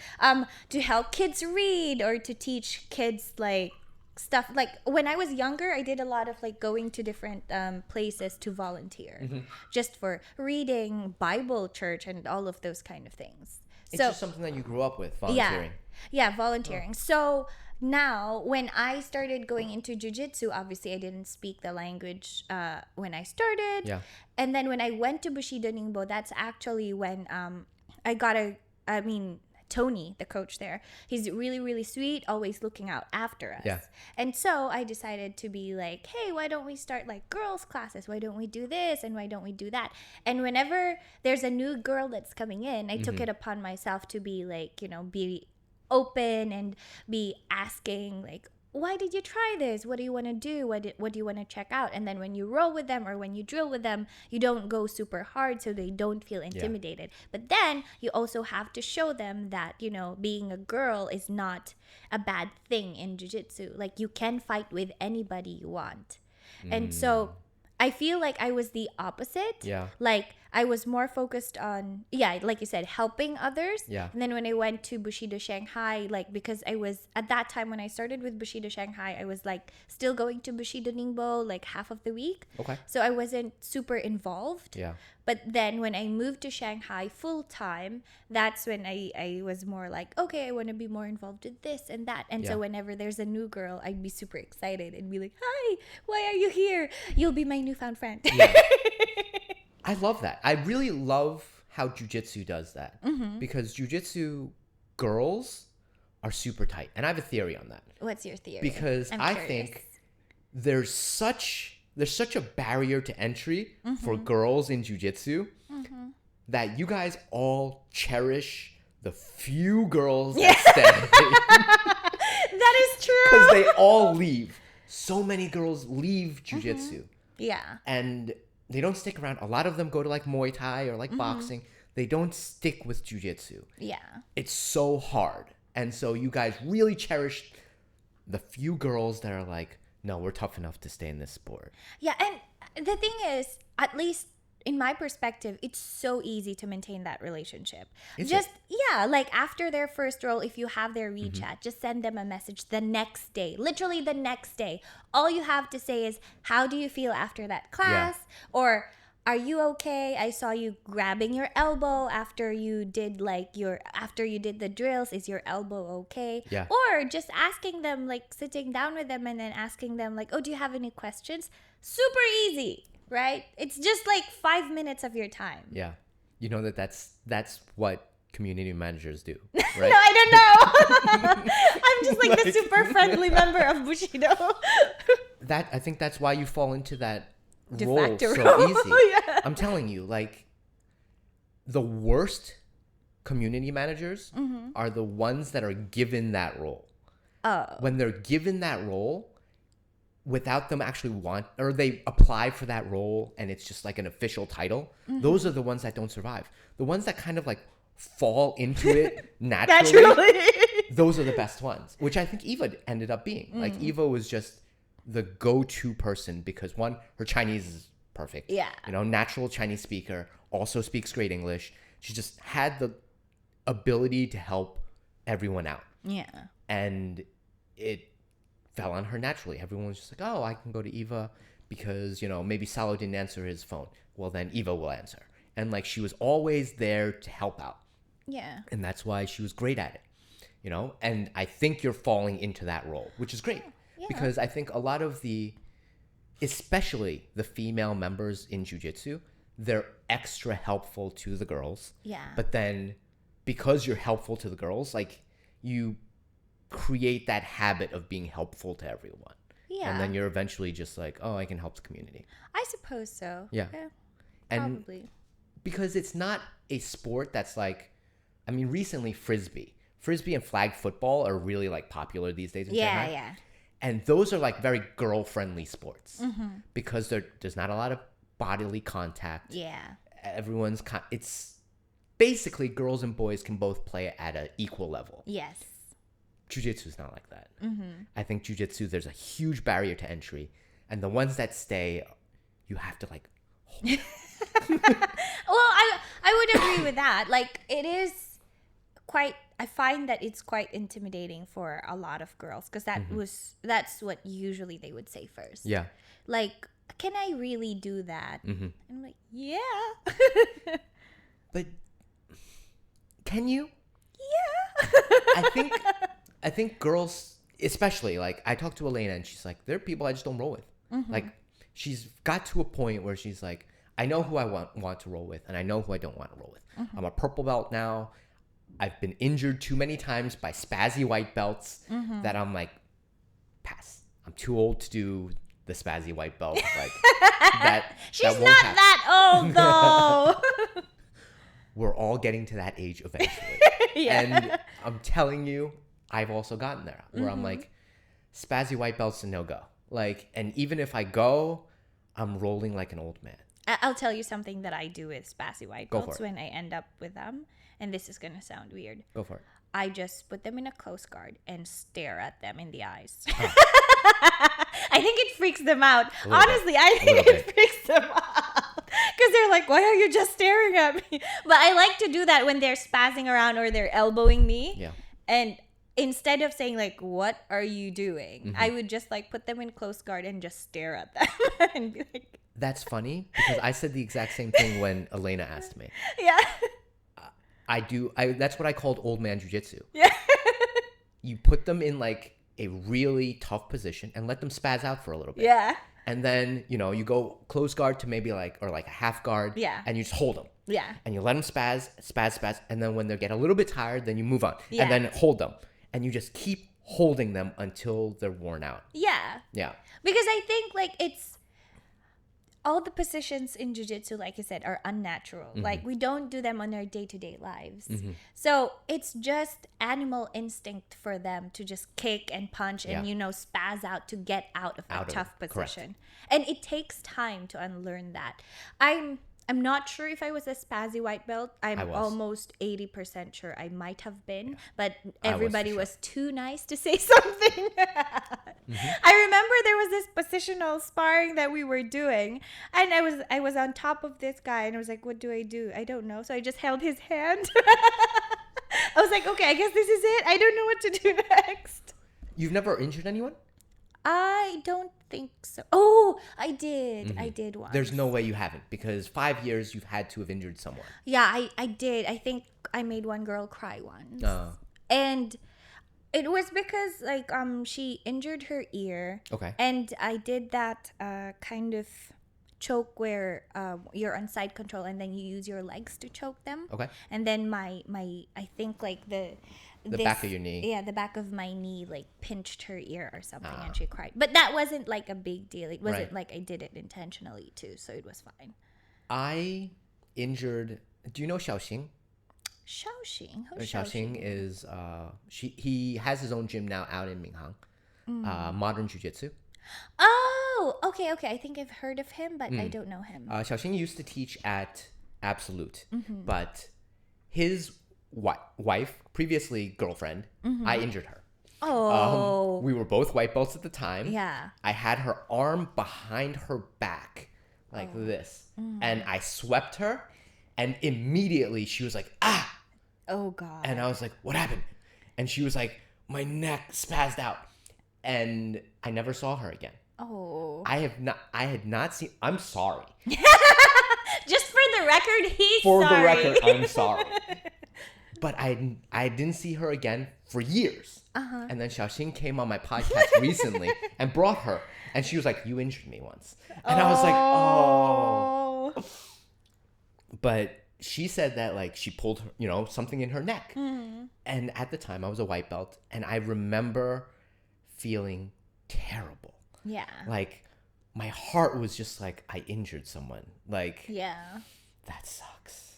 to help kids read or to teach kids like stuff. Like when I was younger, I did a lot of like going to different places to volunteer just for reading, Bible, church, and all of those kind of things. It's just something that you grew up with, volunteering. Yeah, volunteering. So now when I started going into jiu-jitsu, obviously I didn't speak the language when I started. Yeah. And then when I went to Bushido Ningbo, that's actually when I got Tony, the coach there, he's really, really sweet, always looking out after us. Yeah. And so I decided to be like, hey, why don't we start like girls' classes? Why don't we do this? And why don't we do that? And whenever there's a new girl that's coming in, I took it upon myself to be like, be open and be asking like, why did you try this? What do you want to do? What do you want to check out? And then when you roll with them or when you drill with them, you don't go super hard so they don't feel intimidated. But then you also have to show them that, being a girl is not a bad thing in jiu-jitsu. Like you can fight with anybody you want. And so I feel like I was the opposite. Yeah. Like I was more focused on, like you said, helping others. Yeah. And then when I went to Bushido Shanghai, like because I was, at that time when I started with Bushido Shanghai, I was like still going to Bushido Ningbo like half of the week. Okay. So I wasn't super involved. Yeah. But then when I moved to Shanghai full time, that's when I was more like, okay, I want to be more involved with this and that. And so whenever there's a new girl, I'd be super excited and be like, hi, why are you here? You'll be my newfound friend. Yeah. I love that. I really love how jiu-jitsu does that because jiu-jitsu girls are super tight. And I have a theory on that. What's your theory? Because I curious. think there's such a barrier to entry for girls in jiu-jitsu that you guys all cherish the few girls that stay. That is true. Because they all leave. So many girls leave jiu-jitsu. Yeah. And they don't stick around. A lot of them go to like Muay Thai or like boxing. They don't stick with jiu-jitsu. Yeah. It's so hard. And so you guys really cherish the few girls that are like, no, we're tough enough to stay in this sport. Yeah, and the thing is, at least in my perspective, it's so easy to maintain that relationship. Like after their first roll, if you have their WeChat, just send them a message the next day, literally the next day. All you have to say is, how do you feel after that class? Yeah. Or, are you okay? I saw you grabbing your elbow after you did the drills. Is your elbow okay? Yeah. Or just asking them, like sitting down with them and then asking them like, oh, do you have any questions? Super easy, right? It's just like 5 minutes of your time. Yeah. You know that's what community managers do, right? No, I don't know. I'm just like the super friendly member of Bushido. I think that's why you fall into that De role facto so role. easy. Yeah. I'm telling you, like the worst community managers are the ones that are given that role. Oh. When they're given that role without them actually or they apply for that role and it's just like an official title, those are the ones that don't survive. The ones that kind of like fall into it naturally. Those are the best ones, which I think Eva ended up being. Like Eva was just the go-to person because one, her Chinese is perfect. Yeah. Natural Chinese speaker, also speaks great English. She just had the ability to help everyone out. Yeah. And it fell on her naturally. Everyone was just like, oh, I can go to Eva because, maybe Salo didn't answer his phone. Well, then Eva will answer. And like she was always there to help out. Yeah. And that's why she was great at it. you know? And I think you're falling into that role, which is great. Yeah. Because I think a lot of especially the female members in jiu-jitsu, they're extra helpful to the girls. Yeah. But then because you're helpful to the girls, like you create that habit of being helpful to everyone. Yeah. And then you're eventually just like, oh, I can help the community. I suppose so. Yeah. And probably. because it's not a sport that's like, I mean, recently Frisbee and flag football are really like popular these days in Shanghai. Yeah. And those are like very girl-friendly sports because there's not a lot of bodily contact. Yeah. Everyone's it's basically girls and boys can both play at an equal level. Yes. Jiu-jitsu is not like that. I think jiu-jitsu, there's a huge barrier to entry, and the ones that stay, you have to like. Well, I would agree with that. Like, it is quite. I find that it's quite intimidating for a lot of girls because that's what usually they would say first. Yeah. Like, can I really do that? And I'm like, yeah. But can you? Yeah. I think girls, especially, like, I talked to Elena and she's like, there are people I just don't roll with. Like, she's got to a point where she's like, I know who I want to roll with and I know who I don't want to roll with. I'm a purple belt now. I've been injured too many times by spazzy white belts that I'm like, pass. I'm too old to do the spazzy white belt. Like, She's not that old, though. We're all getting to that age eventually. And I'm telling you, I've also gotten there where I'm like, spazzy white belt's a no-go. Like, and even if I go, I'm rolling like an old man. I'll tell you something that I do with spazzy white Go for belts it. when I end up with them. And this is going to sound weird. Go for it. I just put them in a close guard and stare at them in the eyes. I think it freaks them out. Honestly, I think it freaks them out. Because they're like, why are you just staring at me? But I like to do that when they're spazzing around or they're elbowing me. Yeah. And instead of saying like, what are you doing? I would just like put them in close guard and just stare at them and be like. That's funny because I said the exact same thing when Elena asked me. Yeah. That's what I called old man jiu-jitsu. Yeah. You put them in like a really tough position and let them spaz out for a little bit. Yeah. And then, you know, you go close guard to maybe like, or like a half guard. Yeah. And you just hold them. Yeah. And you let them spaz. And then when they get a little bit tired, then you move on. Yeah. And then hold them. And you just keep holding them until they're worn out. Yeah. Yeah. Because I think like it's all the positions in jiu-jitsu, like you said, are unnatural. Like we don't do them on our day-to-day lives. So it's just animal instinct for them to just kick and punch and, you know, spaz out to get out of a tough position. And it takes time to unlearn that. I'm not sure if I was a spazzy white belt. I'm almost 80% sure I might have been, but everybody was too nice to say something. I remember there was this positional sparring that we were doing, and I was on top of this guy, and I was like, what do? I don't know. So I just held his hand. I was like, okay, I guess this is it. I don't know what to do next. You've never injured anyone? I don't think so. Oh, I did. I did once. There's no way you haven't because 5 years you've had to have injured someone. Yeah, I did. I think I made one girl cry once. And it was because like she injured her ear. Okay. And I did that kind of choke where you're on side control and then you use your legs to choke them. Okay. And then my I think like the back of your knee. Yeah, the back of my knee like pinched her ear or something and she cried. But that wasn't like a big deal. It wasn't like I did it intentionally too, so it was fine. I injured, do you know Xiaoxing? Xiaoxing? Who's Xiaoxing is he has his own gym now out in Minhang. Modern Jiu-Jitsu. Oh, okay. I think I've heard of him, but I don't know him. Xiaoxing used to teach at Absolute, but his wife, previously girlfriend, I injured her. Oh. We were both white belts at the time. Yeah. I had her arm behind her back like this. And I swept her and immediately she was like, ah. Oh, God. And I was like, what happened? And she was like, my neck spazzed out. And I never saw her again. Oh. I had not seen, I'm sorry. Just for the record, he's sorry. For the record, I'm sorry. But I didn't see her again for years. And then Xiaoxing came on my podcast recently and brought her. And she was like, you injured me once. And I was like, oh. But she said that like she pulled her, you know, something in her neck. And at the time I was a white belt. And I remember feeling terrible. Yeah. Like my heart was just like, I injured someone. Like, yeah. that sucks.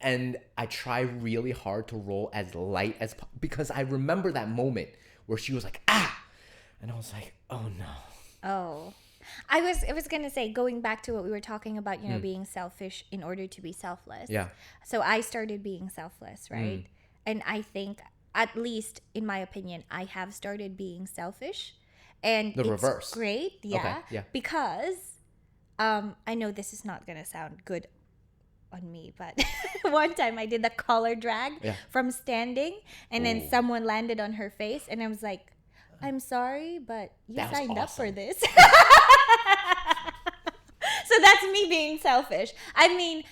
And I try really hard to roll as light as because I remember that moment where she was like, ah, and I was like, oh no. Oh, I was gonna say, going back to what we were talking about, you know, being selfish in order to be selfless. Yeah. So I started being selfless, right? And I think, at least in my opinion, I have started being selfish, and The reverse. Great, yeah. Okay, yeah. Because, I know this is not gonna sound good on me, but one time I did the collar drag from standing, and then someone landed on her face, and I was like, I'm sorry, but you signed up for this. So that's me being selfish. I mean,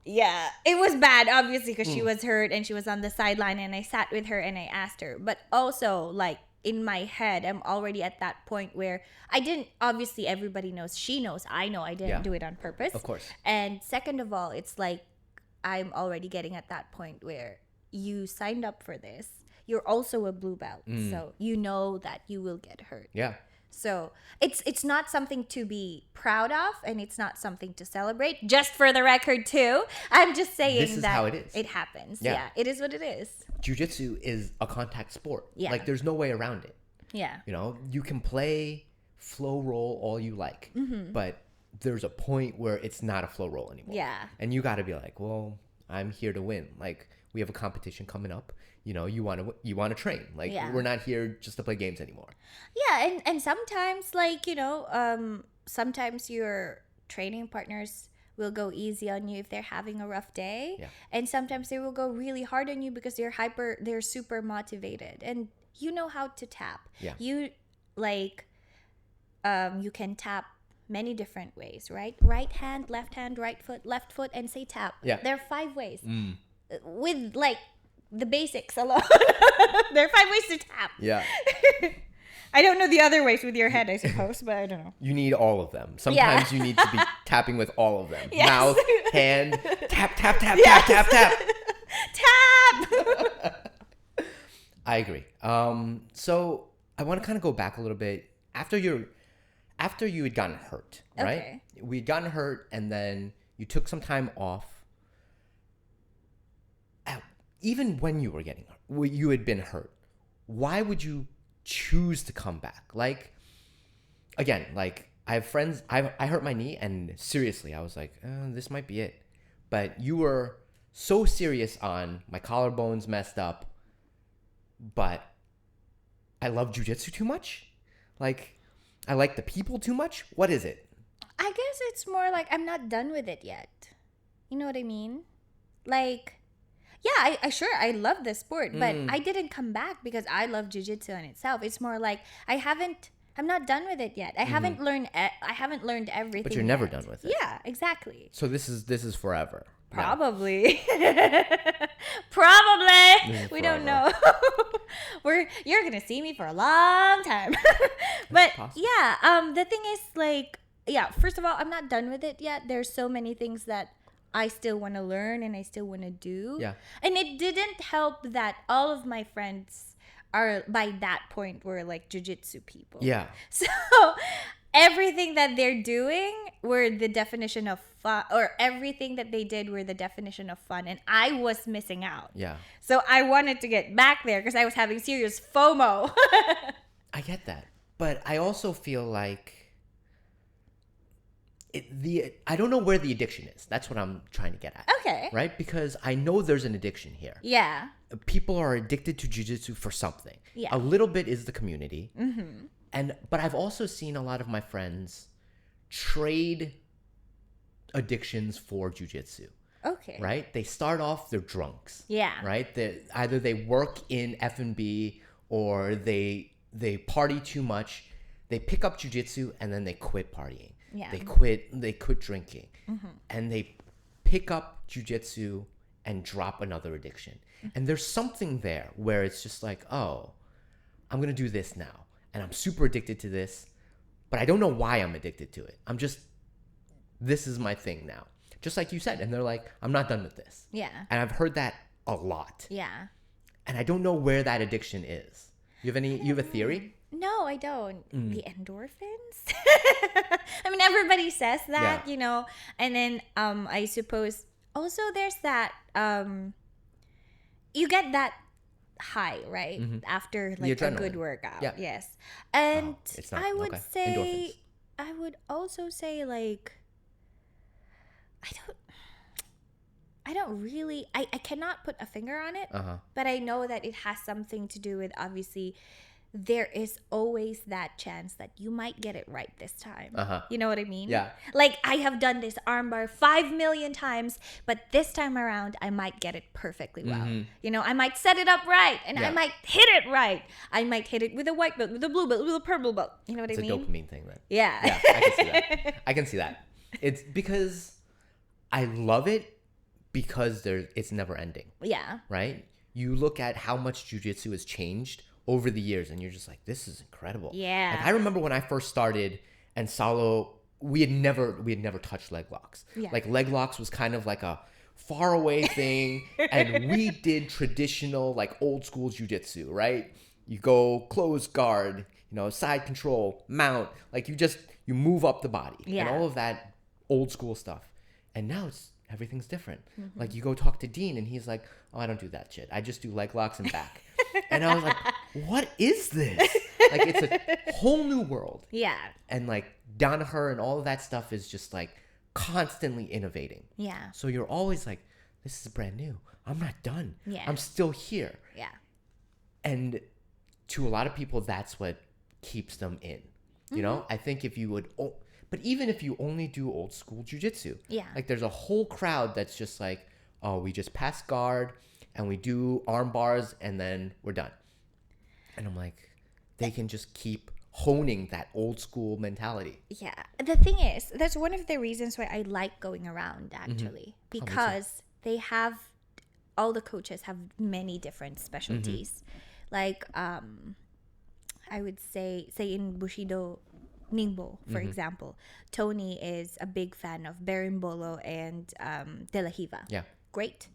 yeah, it was bad, obviously, because she was hurt and she was on the sideline, and I sat with her and I asked her. But also, like, in my head, I'm already at that point where I didn't, obviously everybody knows, she knows, I know I didn't do it on purpose. Of course. And second of all, it's like I'm already getting at that point where you signed up for this. You're also a blue belt. So you know that you will get hurt. Yeah. So it's not something to be proud of, and it's not something to celebrate. Just for the record too, I'm just saying This is that how it is. it happens. Yeah. Yeah, it is what it is. Jiu-jitsu is a contact sport. Yeah. Like there's no way around it. Yeah. You know, you can play flow roll all you like, but there's a point where it's not a flow roll anymore. Yeah. And you got to be like, well, I'm here to win. Like we have a competition coming up. You know, you want to train. Like we're not here just to play games anymore. Yeah, and sometimes, like, you know, sometimes your training partners will go easy on you if they're having a rough day. Yeah. And sometimes they will go really hard on you because they're super motivated. And you know how to tap. Yeah. You, like, you can tap many different ways, right? Right hand, right foot, left foot, and say tap. Yeah. There are 5 ways. With, like, the basics alone. There are 5 ways to tap. Yeah. I don't know the other ways with your head, I suppose, but I don't know. You need all of them. Sometimes you need to be tapping with all of them. Yes. Mouth, hand, tap, tap, tap, Yes. tap, tap, tap. Tap! I agree. So I want to kind of go back a little bit after you had gotten hurt, right? Okay. We'd gotten hurt, and then you took some time off. Even when you were getting hurt, you had been hurt. Why would you choose to come back? Like, again, like I have friends. I hurt my knee, and seriously, I was like, this might be it. But you were so serious on my collarbone's messed up, but I love jiu-jitsu too much. Like, I like the people too much. What is it? I guess it's more like I'm not done with it yet. You know what I mean? Like, yeah, I love the sport, but I didn't come back because I love jiu-jitsu in itself. It's more like I'm not done with it yet. I haven't learned everything. But you're never yet. done with it. Yeah, exactly. So this is forever. now. Probably. Probably. This is We don't forever. know. You're gonna see me for a long time. But possible. yeah, the thing is, like, yeah, first of all, I'm not done with it yet. There's so many things that I still want to learn and I still want to do. Yeah. And it didn't help that all of my friends are, by that point, were like jiu-jitsu people. Yeah. So everything that they're doing were the definition of fun, or everything that they did were the definition of fun, and I was missing out. Yeah. So I wanted to get back there because I was having serious FOMO. I get that. But I also feel like I don't know where the addiction is. That's what I'm trying to get at. Okay. Right? Because I know there's an addiction here. Yeah. People are addicted to jiu-jitsu for something. Yeah. A little bit is the community. Mm-hmm. But I've also seen a lot of my friends trade addictions for jiu-jitsu. Okay. Right? They start off, they're drunks. Yeah. Right? Either they work in F&B or they party too much. They pick up jiu-jitsu and then they quit partying. Yeah. They quit drinking. Mm-hmm. And they pick up jiu-jitsu and drop another addiction. And there's something there where it's just like, oh, I'm going to do this now. And I'm super addicted to this, but I don't know why I'm addicted to it. This is my thing now. Just like you said. And they're like, I'm not done with this. Yeah. And I've heard that a lot. Yeah. And I don't know where that addiction is. You have a theory? No, I don't. The endorphins? I mean, everybody says that, Yeah. you know. And then I suppose also there's that you get that high, right? After like a good adrenaline. workout. Yeah. Yes. And it's not. I would Okay. say Endorphins. I would also say like I don't really I cannot put a finger on it. But I know that it has something to do with, obviously, there is always that chance that you might get it right this time. You know what I mean? Yeah. Like, I have done this armbar 5 million times, but this time around, I might get it perfectly well. You know, I might set it up right, and I Yeah. might hit it right. I might hit it with a white belt, with a blue belt, with a purple belt. You know what It's I a mean? dopamine thing then. Yeah. Yeah, I can see that. I can see that. It's because I love it because it's never ending, Yeah. right? You look at how much jiu-jitsu has changed over the years and you're just like, this is incredible. Yeah. Like, I remember when I first started and Salo, we had never touched leg locks. Yeah. Like, leg locks was kind of like a far away thing. And we did traditional, like, old school jiu-jitsu, right? You go close guard, side control, mount, like you move up the body and Yeah. all of that old school stuff. And now everything's different. Like, you go talk to Dean and he's like, oh, I don't do that shit. I just do leg locks and back. And I was like, what is this? Like, it's a whole new world. Yeah. And like Danaher and all of that stuff is just like constantly innovating. Yeah. So you're always like, this is brand new. I'm not done. Yeah. I'm still here. Yeah. And to a lot of people, that's what keeps them in. You know, I think if you would, but even if you only do old school jiu-jitsu, Yeah. like there's a whole crowd that's just like, oh, we just pass guard and we do arm bars and then we're done. And I'm like, they can just keep honing that old school mentality. Yeah. The thing is, that's one of the reasons why I like going around, actually. Because all the coaches have many different specialties. Like, I would say in Bushido Ningbo, for example, Tony is a big fan of Berimbolo and De La Hiva. Yeah. Great.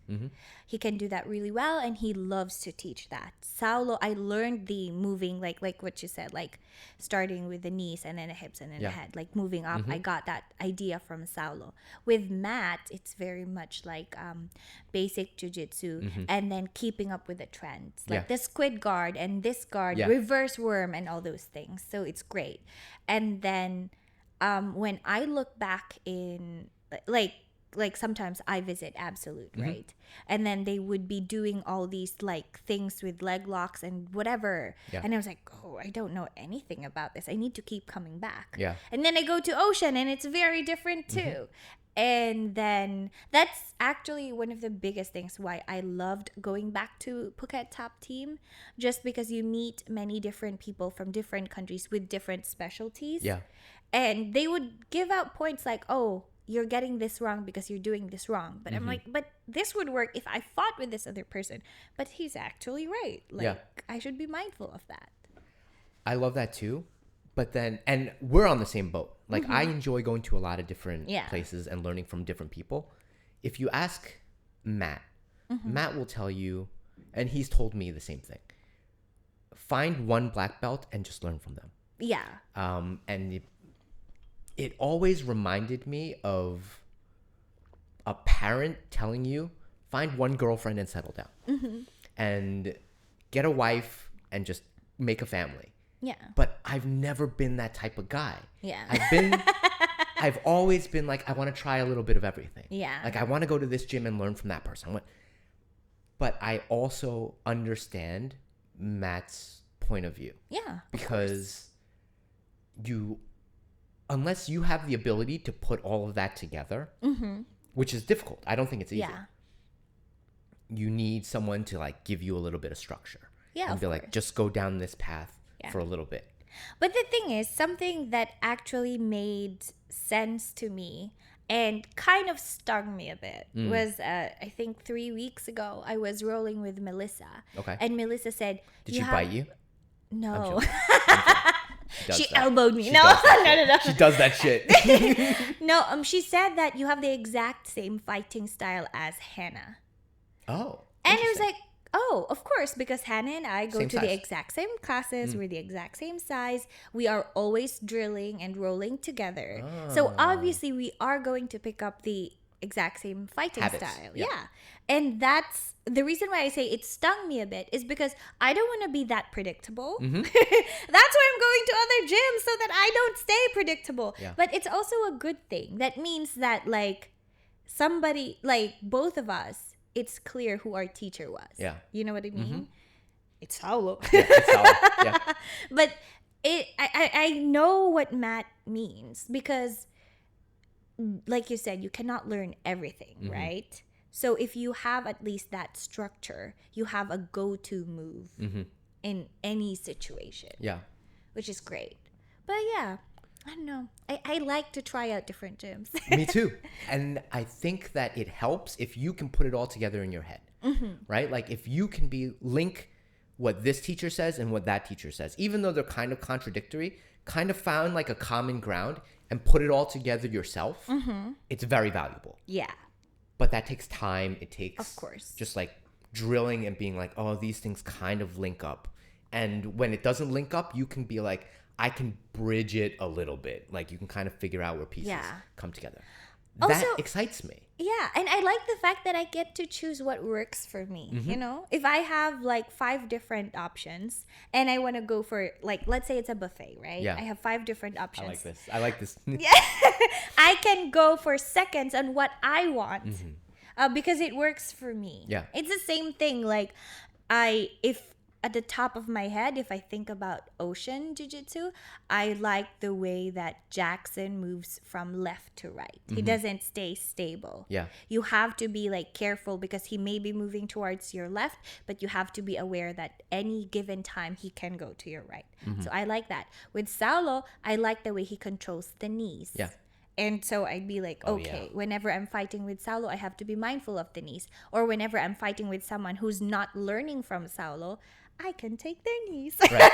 He can do that really well, and he loves to teach that. Saulo, I learned the moving, like what you said, like starting with the knees and then the hips and then the head, like moving up. I got that idea from Saulo. With Matt, it's very much like basic jiu-jitsu and then keeping up with the trends, like the squid guard and this guard, reverse worm and all those things. So it's great. And then when I look back in like sometimes I visit Absolute, right? And then they would be doing all these like things with leg locks and whatever. Yeah. And I was like, oh, I don't know anything about this. I need to keep coming back. Yeah. And then I go to Ocean and it's very different too. And then that's actually one of the biggest things why I loved going back to Phuket Top Team, just because you meet many different people from different countries with different specialties. Yeah. And they would give out points like, oh, you're getting this wrong because you're doing this wrong. But I'm like, but this would work if I fought with this other person. But he's actually right. Like, I should be mindful of that. I love that too. But then, and we're on the same boat. Like, I enjoy going to a lot of different places and learning from different people. If you ask Matt, Matt will tell you, and he's told me the same thing. Find one black belt and just learn from them. Yeah. And it always reminded me of a parent telling you, find one girlfriend and settle down. And get a wife and just make a family. Yeah. But I've never been that type of guy. Yeah. I've always been like, I want to try a little bit of everything. Yeah. Like, I want to go to this gym and learn from that person. But I also understand Matt's point of view. Yeah. Because unless you have the ability to put all of that together, which is difficult. I don't think it's easy. Yeah. You need someone to like give you a little bit of structure. Yeah. And be like, just go down this path Yeah. for a little bit. But the thing is, something that actually made sense to me and kind of stung me a bit was I think 3 weeks ago I was rolling with Melissa. Okay. And Melissa said, Did she bite you? No. She that. elbowed me. She No, does that no, shit. no, no. She does that shit. No, she said that you have the exact same fighting style as Hannah. Oh. And it was interesting. like, oh, of course, because Hannah and I go Same to the size. exact same classes. We're the exact same size. We are always drilling and rolling together. So obviously we are going to pick up the exact same fighting Habits, style. yeah. Yeah. And that's the reason why I say it stung me a bit is because I don't want to be that predictable. Mm-hmm. That's why I'm going to other gyms so that I don't stay predictable. Yeah. But it's also a good thing. That means that like somebody, like both of us, it's clear who our teacher was. Yeah. You know what I mean? It's Saulo. Yeah, it's solid. Yeah. But I know what Matt means because, like you said, you cannot learn everything, right? So if you have at least that structure, you have a go-to move in any situation, Yeah. which is great. But yeah, I don't know. I like to try out different gyms. Me too. And I think that it helps if you can put it all together in your head, right? Like if you can link what this teacher says and what that teacher says, even though they're kind of contradictory, kind of found like a common ground and put it all together yourself, it's very valuable. Yeah. But that takes time. It takes, Of course. just like drilling and being like, oh, these things kind of link up. And when it doesn't link up, you can be like, I can bridge it a little bit. Like you can kind of figure out where pieces come together. That Also- excites me. Yeah, and I like the fact that I get to choose what works for me, you know? If I have like 5 different options and I want to go for like let's say it's a buffet, right? Yeah. I have 5 different options. I like this. I can go for seconds on what I want because it works for me. Yeah. It's the same thing. Like, if at the top of my head, if I think about ocean jiu-jitsu, I like the way that Jackson moves from left to right. He doesn't stay stable. Yeah. You have to be like careful because he may be moving towards your left, but you have to be aware that any given time he can go to your right. So I like that. With Saulo, I like the way he controls the knees. Yeah. And so I'd be like, okay, whenever I'm fighting with Saulo, I have to be mindful of the knees. Or whenever I'm fighting with someone who's not learning from Saulo, I can take their knees. Right.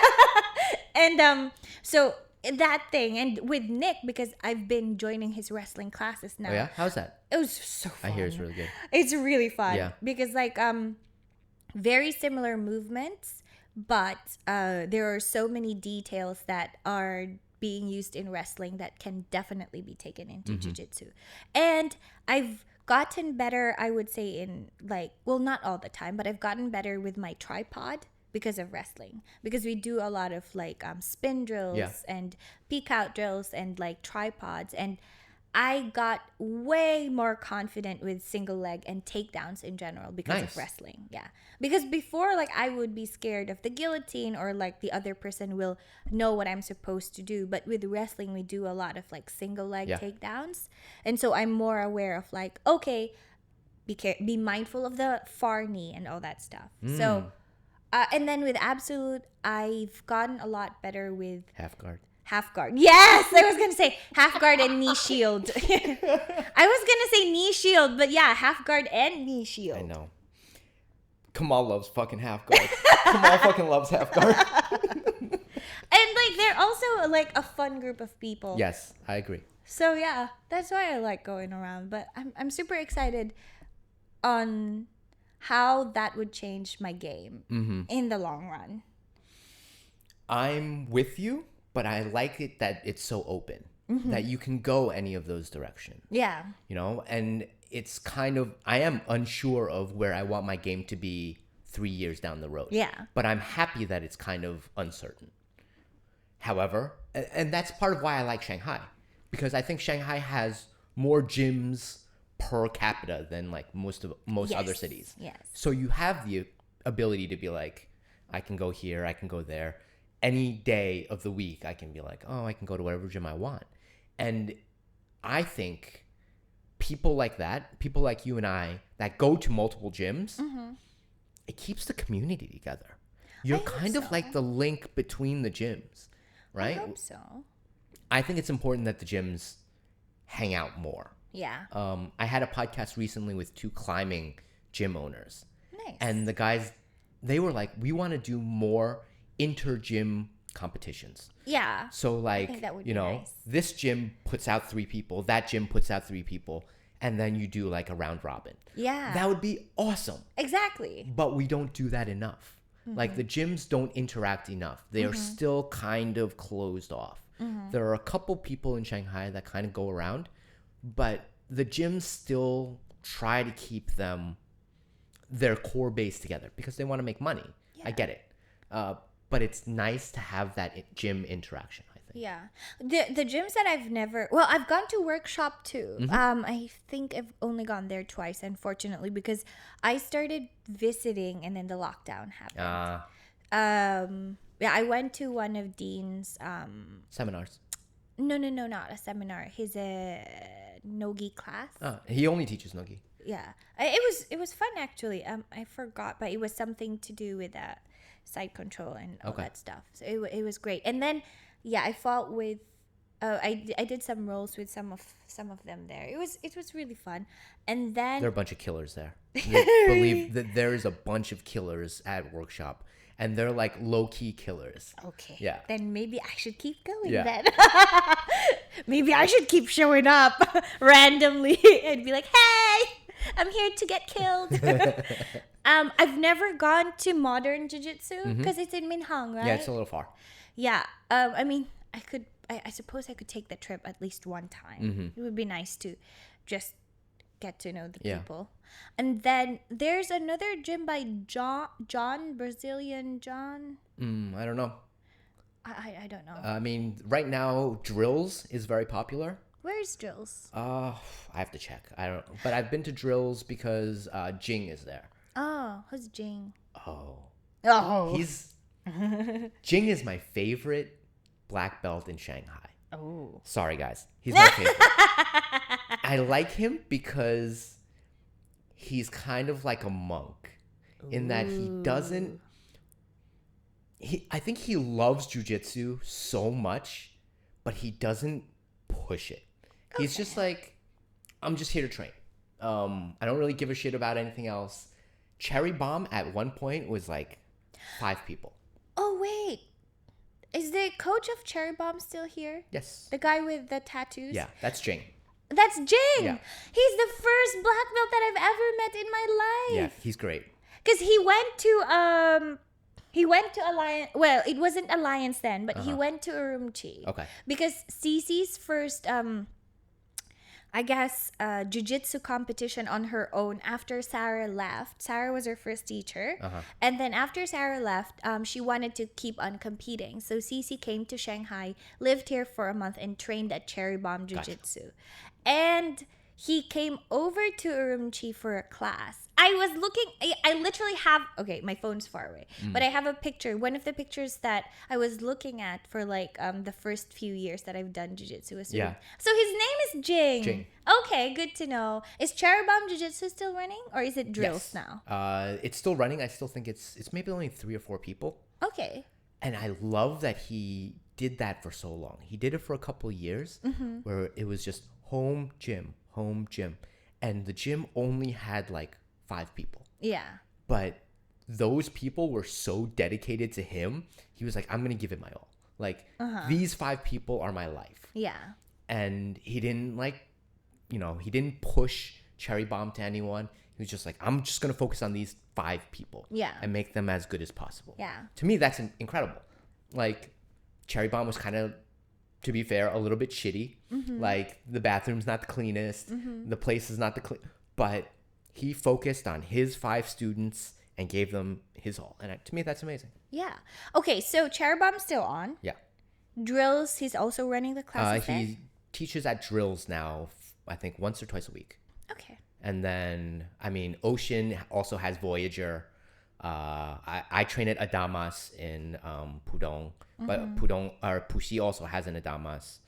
And so that thing. And with Nick, because I've been joining his wrestling classes now. Oh, yeah? How's that? It was so fun. I hear it's really good. It's really fun. Yeah. Because like very similar movements, but there are so many details that are being used in wrestling that can definitely be taken into jiu-jitsu. And I've gotten better, I would say, in like, well, not all the time, but I've gotten better with my tripod because of wrestling, because we do a lot of like spin drills and peek out drills and like tripods, and I got way more confident with single leg and takedowns in general because of wrestling. Yeah. Because before, like, I would be scared of the guillotine or like the other person will know what I'm supposed to do. But with wrestling, we do a lot of like single leg takedowns. And so I'm more aware of like, okay, be mindful of the far knee and all that stuff. So, and then with Absolute, I've gotten a lot better with half guard. Yes, I was gonna say half guard and knee shield. I was gonna say knee shield, but yeah, half guard and knee shield. I know. Kamal loves fucking half guard. Kamal fucking loves half guard. And like they're also like a fun group of people. Yes, I agree. So yeah, that's why I like going around. But I'm super excited on how that would change my game in the long run. I'm with you. But I like it that it's so open, that you can go any of those directions. Yeah. You know, and it's kind of, I am unsure of where I want my game to be 3 years down the road. Yeah. But I'm happy that it's kind of uncertain. However, and that's part of why I like Shanghai, because I think Shanghai has more gyms per capita than like most other cities. Yes. So you have the ability to be like, I can go here, I can go there. Any day of the week, I can be like, oh, I can go to whatever gym I want. And I think people like that, people like you and I, that go to multiple gyms, it keeps the community together. You're kind of like the link between the gyms, right? I hope so. I think it's important that the gyms hang out more. Yeah. I had a podcast recently with 2 climbing gym owners. Nice. And the guys, they were like, we want to do more inter-gym competitions. Yeah. So like, think that would you be know, nice. this gym puts out 3 people, that gym puts out 3 people, and then you do like a round robin. Yeah. That would be awesome. Exactly. But we don't do that enough. Mm-hmm. Like the gyms don't interact enough. They are still kind of closed off. Mm-hmm. There are a couple people in Shanghai that kind of go around, but the gyms still try to keep their core base together because they want to make money. I get it. But it's nice to have that gym interaction, I think. Yeah. The gyms that I've gone to workshop too. I think I've only gone there twice, unfortunately, because I started visiting and then the lockdown happened. Yeah, I went to one of Dean's Seminars. No, not a seminar. His Nogi class. He only teaches Nogi. Yeah. It was fun actually. I forgot, but it was something to do with side control and all that stuff. So it was great. And then yeah, I fought with I did some roles with some of them there. It was really fun. And then there are a bunch of killers there. Believe that there is a bunch of killers at workshop, and they're like low-key killers. okay. Yeah. Then maybe I should keep going Yeah. then. Maybe I should keep showing up randomly and be like, "Hey, I'm here to get killed." I've never gone to modern jiu-jitsu because it's in Minhang, right? Yeah, it's a little far. Yeah. I mean, I suppose I could take the trip at least one time. It would be nice to just get to know the people. And then there's another gym by Brazilian John. I don't know. I don't know. I mean, right now, drills is very popular. Where's Drills? I have to check. I don't know. But I've been to drills because Jing is there. Oh, who's Jing? Oh. Oh. Jing is my favorite black belt in Shanghai. Oh. Sorry, guys. He's my favorite. I like him because he's kind of like a monk in that he doesn't... I think he loves jiu-jitsu so much, but he doesn't push it. He's just like, I'm just here to train. I don't really give a shit about anything else. Cherry Bomb at one point was like 5 people. Oh, wait. Is the coach of Cherry Bomb still here? Yes. The guy with the tattoos? Yeah, that's Jing. That's Jing! Yeah. He's the first black belt that I've ever met in my life. Yeah, he's great. Because he went to Alliance. Well, it wasn't Alliance then, but he went to Urumqi. Okay. Because Cece's first, I guess, jiu-jitsu competition on her own after Sarah left. Sarah was her first teacher. And then after Sarah left, she wanted to keep on competing. So Cece came to Shanghai, lived here for a month, and trained at Cherry Bomb Jiu-Jitsu. And he came over to Urumqi for a class. I literally have, okay, my phone's far away, but I have a picture, one of the pictures that I was looking at for like the first few years that I've done jiu-jitsu. Yeah. So his name is Jing. Jing. Okay, good to know. Is Cherry Bomb Jiu-Jitsu still running or is it drills now? It's still running. I still think it's maybe only 3 or 4 people. Okay. And I love that he did that for so long. He did it for a couple of years where it was just home gym. And the gym only had like 5 people. Yeah. But those people were so dedicated to him. He was like, I'm going to give it my all. Like, these 5 people are my life. Yeah. And he didn't he didn't push Cherry Bomb to anyone. He was just like, I'm just going to focus on these 5 people. Yeah. And make them as good as possible. Yeah. To me, that's incredible. Like, Cherry Bomb was kind of, to be fair, a little bit shitty. Like, the bathroom's not the cleanest. The place is not the clean. But he focused on his 5 students and gave them his all. And to me, that's amazing. Yeah. Okay, so Cherry Bomb's still on. Yeah. Drills, he's also running the classes there? He teaches at drills now, I think, once or twice a week. Okay. And then, I mean, Ocean also has Voyager. I train at Adamas in Pudong. But Puxi also has an Adamas.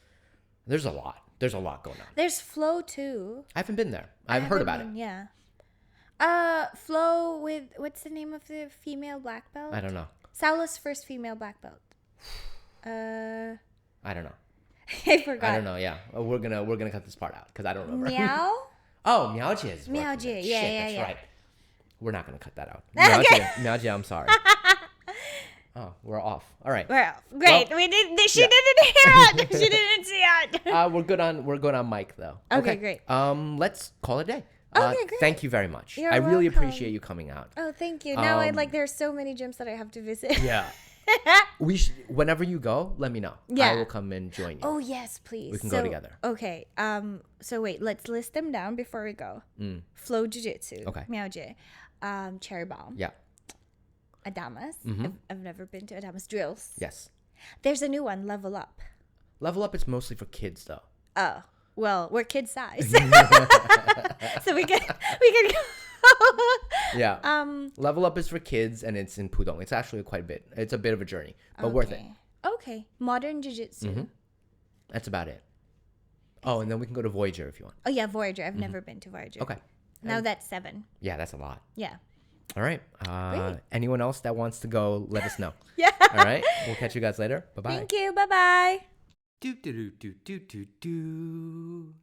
There's a lot. There's a lot going on. There's Flow too. I haven't been there. I've heard about it. Yeah. Flow with, what's the name of the female black belt? I don't know. Saula's first female black belt. I don't know. I forgot. I don't know. Yeah, we're gonna cut this part out because I don't remember. Meow. Oh, Miaojie is Miaojie, working it. yeah, Shit, yeah, that's yeah. right. We're not gonna cut that out. Okay. Miaojie, I'm sorry. Oh, we're off. All right. Well, great. Well, We did. She yeah. didn't hear it. She didn't see it. We're good on mic though. Okay, great. Let's call it a day. Okay, great. Thank you very much. You're I really welcome. appreciate you coming out. Oh, thank you. Now there's so many gyms that I have to visit. Yeah. Whenever you go, let me know. Yeah. I will come and join you. Oh yes, please. We can go together. Okay. So wait, let's list them down before we go. Flow Jiu-Jitsu. Okay. Miaojie. Cherry Bomb. Yeah. Adamas. Mm-hmm. I've never been to Adamas. Drills. Yes. There's a new one, Level Up. Level Up is mostly for kids though. Oh, well, we're kid size. So we can go. Yeah. Level Up is for kids and it's in Pudong. It's actually quite a bit. It's a bit of a journey, but worth it. Okay. Modern Jiu-Jitsu. Mm-hmm. That's about it. Oh, and then we can go to Voyager if you want. Oh yeah, Voyager. I've never been to Voyager. Okay. Now that's 7. Yeah, that's a lot. Yeah. All right. Anyone else that wants to go, let us know. Yeah. All right. We'll catch you guys later. Bye-bye. Thank you. Bye-bye. Do do do do do do do.